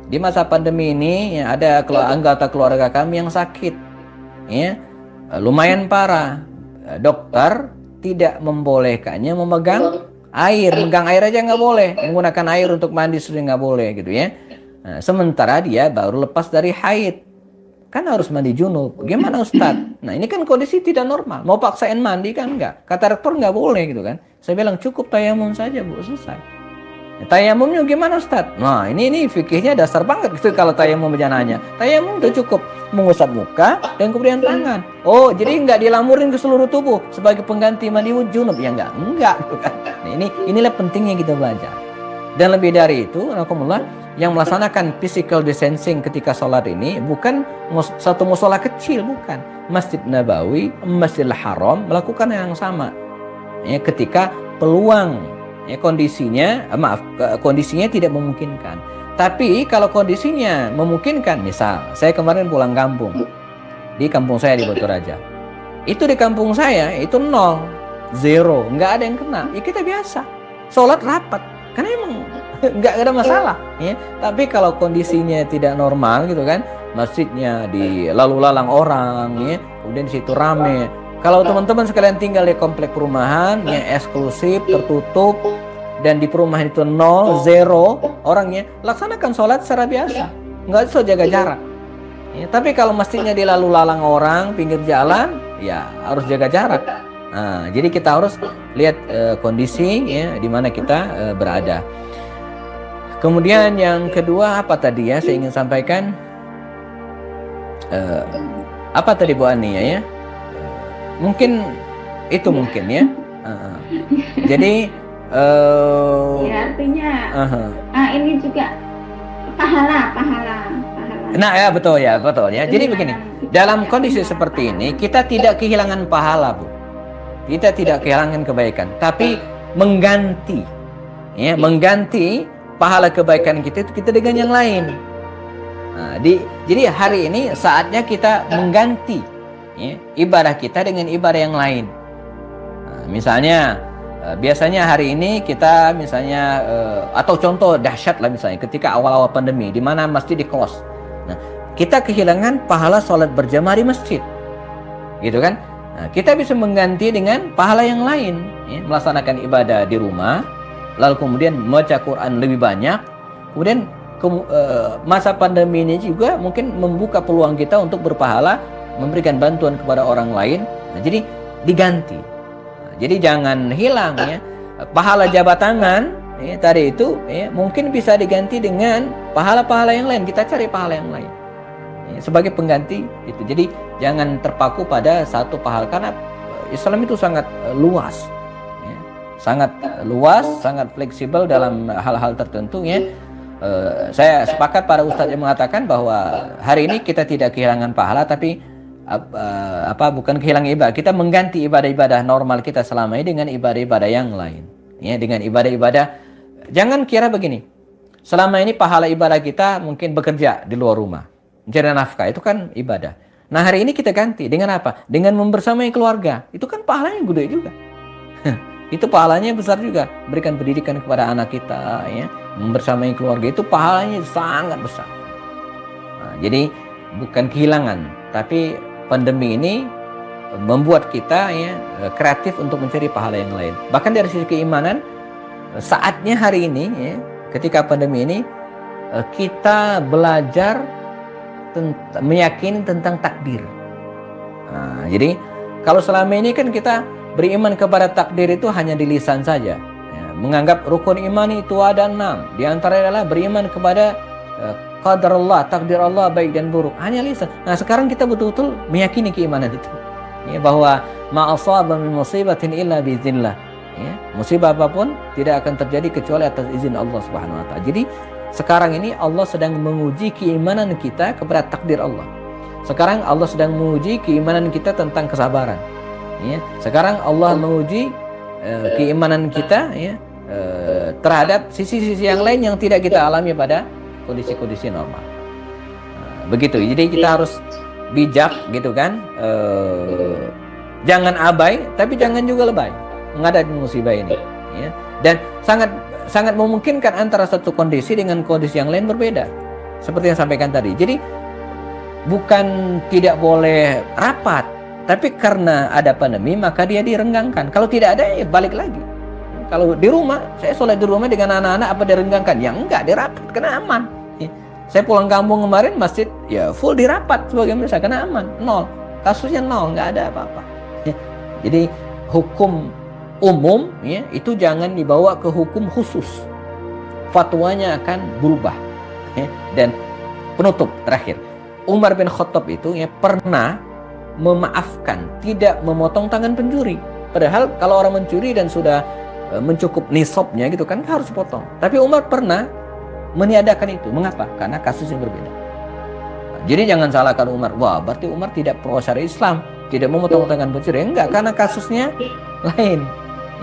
di masa pandemi ini ya, ada anggota keluarga kami yang sakit, ya, lumayan parah. Dokter tidak membolehkannya memegang air, megang air aja nggak boleh, menggunakan air untuk mandi sudah nggak boleh gitu ya. Nah, sementara dia baru lepas dari haid, kan harus mandi junub. Gimana Ustadz? Nah ini kan kondisi tidak normal, mau paksain mandi kan nggak? Kata rektor nggak boleh gitu kan. Saya bilang cukup tayamum saja Bu, selesai. Tayamumnya gimana Ustadz? Nah ini fikihnya dasar banget gitu. Kalau tayamum bejananya, tayamum udah cukup mengusap muka dan kemudian tangan. Oh jadi nggak dilamurin ke seluruh tubuh sebagai pengganti mandi junub? Ya enggak gitu kan. Nah, inilah pentingnya kita belajar. Dan lebih dari itu, alhamdulillah, yang melaksanakan physical distancing ketika sholat ini bukan satu musola kecil, bukan. Masjid Nabawi, Masjidil Haram melakukan yang sama. Ya, ketika peluang ya, kondisinya tidak memungkinkan. Tapi kalau kondisinya memungkinkan, misal saya kemarin pulang kampung, di kampung saya di Batu Raja, itu di kampung saya itu 0, 0, nggak ada yang kena. Ya kita biasa sholat rapat, karena emang nggak ada masalah. Ya. Tapi kalau kondisinya tidak normal gitu kan, masjidnya di lalu lalang orang, ya, kemudian di situ rame. Kalau teman-teman sekalian tinggal di komplek perumahan yang eksklusif, tertutup, dan di perumahan itu 0, 0 orangnya, laksanakan sholat secara biasa, nggak usah jaga jarak. Ya, tapi kalau masjidnya di lalu lalang orang, pinggir jalan, ya harus jaga jarak. Nah, jadi kita harus lihat kondisi ya di mana kita berada. Kemudian yang kedua apa tadi ya saya ingin sampaikan? Apa tadi Bu Ani ya? Mungkin itu mungkin ya. Jadi ya, artinya ini juga pahala. Nah ya betul ya. Jadi begini, dalam kondisi seperti ini kita tidak kehilangan pahala Bu, kita tidak kehilangan kebaikan, tapi mengganti pahala kebaikan kita itu kita dengan yang lain. Nah, jadi hari ini saatnya kita mengganti ya, ibadah kita dengan ibadah yang lain. Nah, misalnya biasanya hari ini kita misalnya atau contoh dahsyat lah misalnya ketika awal-awal pandemi di mana masjid di close. Nah, kita kehilangan pahala sholat berjamaah di masjid, gitu kan? Nah, kita bisa mengganti dengan pahala yang lain, ya, melaksanakan ibadah di rumah, lalu kemudian membaca Quran lebih banyak, kemudian masa pandemi ini juga mungkin membuka peluang kita untuk berpahala, memberikan bantuan kepada orang lain. Nah, jadi diganti. Nah, jadi jangan hilang ya. Pahala jabat tangan ya, tadi itu ya, mungkin bisa diganti dengan pahala-pahala yang lain. Kita cari pahala yang lain ya, sebagai pengganti itu. Jadi jangan terpaku pada satu pahala, karena Islam itu sangat luas ya. Sangat luas, sangat fleksibel dalam hal-hal tertentu ya. Saya sepakat para ustadz yang mengatakan bahwa hari ini kita tidak kehilangan pahala, tapi bukan kehilangan ibadah, kita mengganti ibadah-ibadah normal kita selama ini dengan ibadah-ibadah yang lain ya, dengan ibadah-ibadah. Jangan kira begini, selama ini pahala ibadah kita mungkin bekerja di luar rumah, mencari nafkah, itu kan ibadah. Nah hari ini kita ganti dengan apa? Dengan membersamai keluarga, itu kan pahalanya gede juga. Itu pahalanya besar juga. Berikan pendidikan kepada anak kita ya, membersamai keluarga, itu pahalanya sangat besar. Nah, jadi bukan kehilangan, tapi pandemi ini membuat kita ya kreatif untuk mencari pahala yang lain. Bahkan dari sisi keimanan, saatnya hari ini ya, ketika pandemi ini kita belajar meyakini tentang takdir. Nah, jadi kalau selama ini kan kita beriman kepada takdir itu hanya di lisan saja ya, menganggap rukun iman itu ada 6, di antaranya adalah beriman kepada qadar Allah, takdir Allah baik dan buruk, hanya lisan. Nah sekarang kita betul-betul meyakini keimanan itu ya, bahwa ma asaba min musibatin illa biiznillah ya, musibah apapun tidak akan terjadi kecuali atas izin Allah Subhanahu wa taala. Jadi sekarang ini Allah sedang menguji keimanan kita kepada takdir Allah. Sekarang Allah sedang menguji keimanan kita tentang kesabaran ya. Sekarang Allah menguji keimanan kita ya, terhadap sisi-sisi yang lain yang tidak kita alami pada kondisi-kondisi normal. Begitu. Jadi kita harus bijak gitu kan. Jangan abai, tapi jangan juga lebay menghadapi musibah ini. Ya. Dan sangat memungkinkan antara satu kondisi dengan kondisi yang lain berbeda. Seperti yang sampaikan tadi. Jadi bukan tidak boleh rapat, tapi karena ada pandemi maka dia direnggangkan. Kalau tidak ada ya balik lagi. Kalau di rumah, saya sholat di rumah dengan anak-anak, apa direnggangkan? Ya enggak, dirapat karena aman. Saya pulang kampung kemarin, masjid ya full dirapat sebagai biasa karena aman, 0. Kasusnya 0, enggak ada apa-apa. Jadi hukum umum ya, itu jangan dibawa ke hukum khusus. Fatwanya akan berubah. Dan penutup terakhir, Umar bin Khattab itu ya pernah memaafkan, tidak memotong tangan pencuri. Padahal kalau orang mencuri dan sudah mencukup nisabnya gitu kan harus potong. Tapi Umar pernah meniadakan itu. Mengapa? Karena kasusnya berbeda. Nah, jadi jangan salahkan Umar. Wah, berarti Umar tidak pro syariat Islam, tidak memotong tangan pencuri. Enggak, karena kasusnya lain.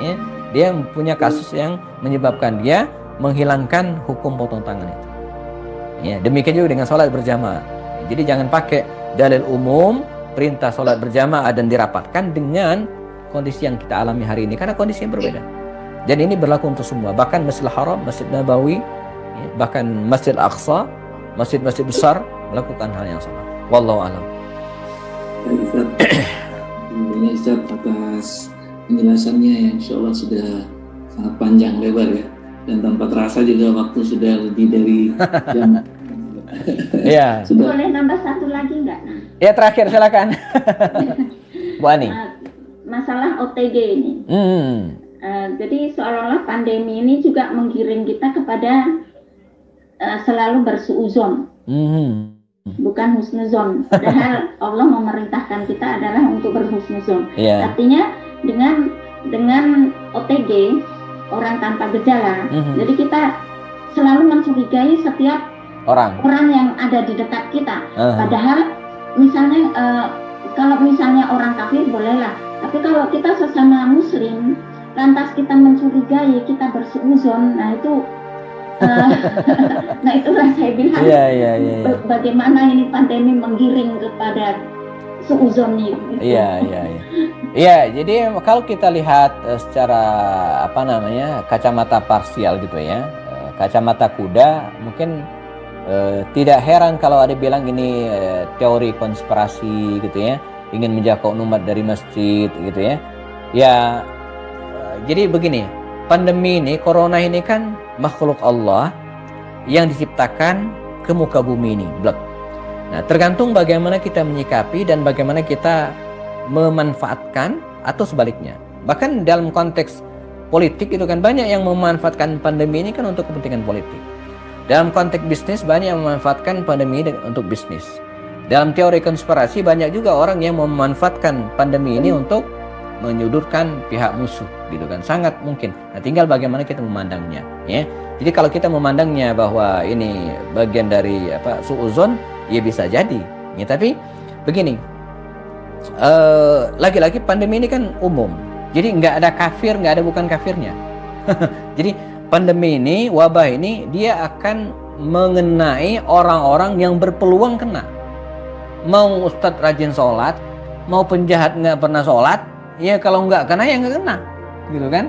Ya, dia punya kasus yang menyebabkan dia menghilangkan hukum potong tangan itu. Ya, demikian juga dengan sholat berjamaah. Jadi jangan pakai dalil umum perintah sholat berjamaah dan dirapatkan dengan kondisi yang kita alami hari ini, karena kondisi yang berbeda. Dan ini berlaku untuk semua, bahkan Masjidil Haram, Masjid Nabawi, bahkan Masjid Aqsa, masjid-masjid besar melakukan hal yang sama. Wallahu a'lam. Terima kasih Ustaz atas penjelasannya yang insya Allah sudah sangat panjang lebar ya, dan tanpa terasa juga waktu sudah lebih dari jam. Iya. Boleh nambah satu lagi nggak? Ya terakhir silakan. Bu Ani. Masalah OTG ini. Jadi seolah-olah pandemi ini juga menggiring kita kepada selalu bersuuzon, bukan husnuzon. Padahal Allah memerintahkan kita adalah untuk berhusnuzon. Yeah. Artinya dengan OTG, orang tanpa gejala, jadi kita selalu mencurigai setiap orang yang ada di dekat kita. Padahal misalnya kalau misalnya orang kafir bolehlah, tapi kalau kita sesama muslim lantas kita mencurigai, kita bersuuzon, nah itu nah itulah saya bilang bagaimana ini pandemi menggiring kepada suuzon ini. Iya, jadi kalau kita lihat secara kacamata parsial gitu ya, kacamata kuda, mungkin tidak heran kalau ada bilang ini teori konspirasi gitu ya, ingin menjangkau umat dari masjid gitu ya. Ya, jadi begini, pandemi ini, corona ini kan makhluk Allah yang diciptakan ke muka bumi ini. Blek. Nah, tergantung bagaimana kita menyikapi dan bagaimana kita memanfaatkan atau sebaliknya. Bahkan dalam konteks politik itu kan banyak yang memanfaatkan pandemi ini kan untuk kepentingan politik. Dalam konteks bisnis banyak yang memanfaatkan pandemi ini untuk bisnis. Dalam teori konspirasi banyak juga orang yang memanfaatkan pandemi ini untuk menyudutkan pihak musuh, gitu kan, sangat mungkin. Nah, tinggal bagaimana kita memandangnya, ya. Jadi kalau kita memandangnya bahwa ini bagian dari suudzon, ya bisa jadi. Ya, tapi begini, lagi-lagi pandemi ini kan umum. Jadi nggak ada kafir, nggak ada bukan kafirnya. Jadi pandemi ini, wabah ini, dia akan mengenai orang-orang yang berpeluang kena. Mau ustadz rajin sholat, mau penjahat nggak pernah sholat, ya kalau nggak kena ya nggak kena, gitu kan.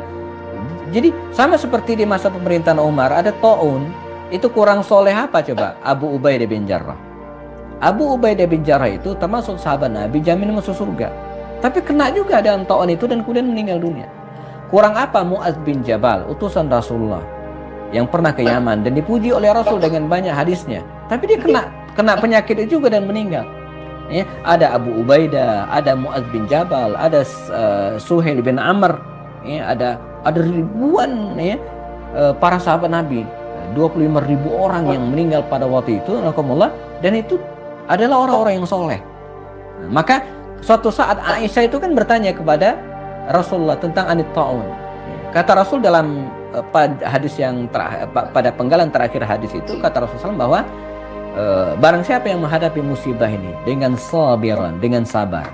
Jadi sama seperti di masa pemerintahan Umar ada Ta'un, itu kurang soleh apa coba? Abu Ubaidah bin Jarrah. Abu Ubaidah bin Jarrah itu termasuk sahabat Nabi, jamin masuk surga. Tapi kena juga dalam Ta'un itu dan kemudian meninggal dunia. Kurang apa Mu'adz bin Jabal, utusan Rasulullah yang pernah ke Yaman dan dipuji oleh Rasul dengan banyak hadisnya. Tapi dia kena penyakit itu juga dan meninggal. Ya, ada Abu Ubaidah, ada Mu'adz bin Jabal, ada Suhail bin Amr, ya, ada ribuan, ya, para sahabat Nabi, 25.000 orang yang meninggal pada waktu itu, dan itu adalah orang-orang yang soleh. Nah, maka suatu saat Aisyah itu kan bertanya kepada Rasulullah tentang anit ta'un. Kata Rasul dalam hadis yang pada penggalan terakhir hadis itu, kata Rasulullah bahwa barang siapa yang menghadapi musibah ini dengan sabiran, dengan sabar,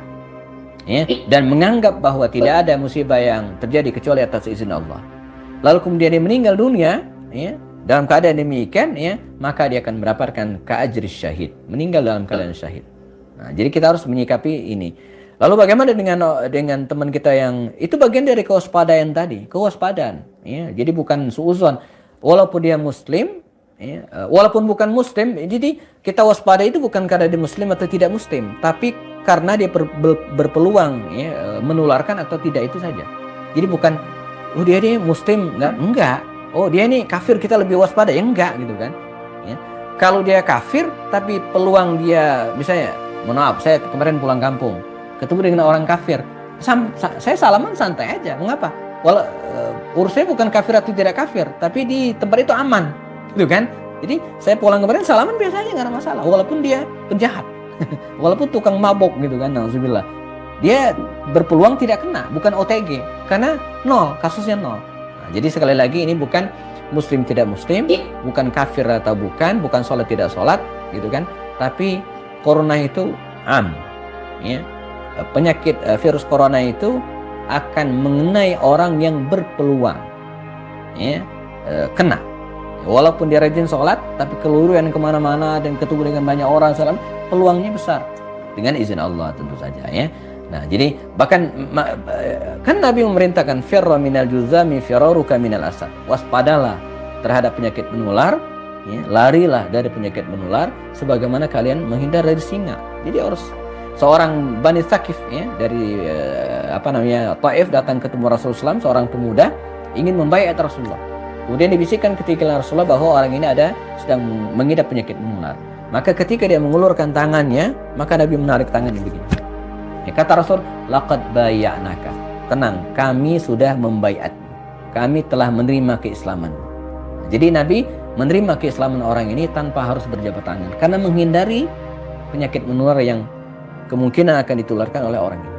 ya, dan menganggap bahwa tidak ada musibah yang terjadi kecuali atas izin Allah, lalu kemudian dia meninggal dunia, ya, dalam keadaan demikian, ya, maka dia akan mendapatkan keajri syahid, meninggal dalam keadaan syahid. Nah, jadi kita harus menyikapi ini. Lalu bagaimana dengan teman kita yang itu bagian dari kewaspadaan tadi, kewaspadaan, ya. Jadi bukan suudzon, walaupun dia muslim, ya, walaupun bukan muslim, jadi kita waspada itu bukan karena dia muslim atau tidak muslim, tapi karena dia berpeluang, ya, menularkan atau tidak, itu saja. Jadi bukan oh dia ini muslim enggak. Oh dia ini kafir kita lebih waspada, ya enggak, gitu kan. Ya. Kalau dia kafir tapi peluang dia, misalnya, mohon maaf, saya kemarin pulang kampung ketemu dengan orang kafir, saya salaman santai aja, mengapa? Urusnya bukan kafir atau tidak kafir, tapi di tempat itu aman, gitu kan. Jadi saya pulang kemarin salaman biasa aja, nggak ada masalah, walaupun dia penjahat, walaupun tukang mabok, gitu kan, na'udzubillah, dia berpeluang tidak kena, bukan OTG, karena nol, kasusnya nol. Nah, jadi sekali lagi ini bukan muslim tidak muslim, bukan kafir atau bukan sholat tidak sholat, gitu kan, tapi corona itu ya. Penyakit virus corona itu akan mengenai orang yang berpeluang, ya, kena. Walaupun dia rajin sholat, tapi keluyuran kemana-mana dan ketemu dengan banyak orang, peluangnya besar dengan izin Allah tentu saja, ya. Nah, jadi bahkan kan Nabi memerintahkan firra minal juzami firaruka minal asad. Waspadalah terhadap penyakit menular, ya, larilah dari penyakit menular sebagaimana kalian menghindar dari singa. Jadi harus seorang Bani Thaqif, ya, dari Taif datang ketemu Rasulullah SAW, seorang pemuda ingin membaiat Rasulullah. Kemudian dibisikkan ketika Rasulullah bahwa orang ini sedang mengidap penyakit menular. Maka ketika dia mengulurkan tangannya, maka Nabi menarik tangannya begini. Ya, kata Rasul, laqad bayya'naka. Tenang, kami sudah membaiatmu. Kami telah menerima keislaman. Jadi Nabi menerima keislaman orang ini tanpa harus berjabat tangan, karena menghindari penyakit menular yang kemungkinan akan ditularkan oleh orang ini.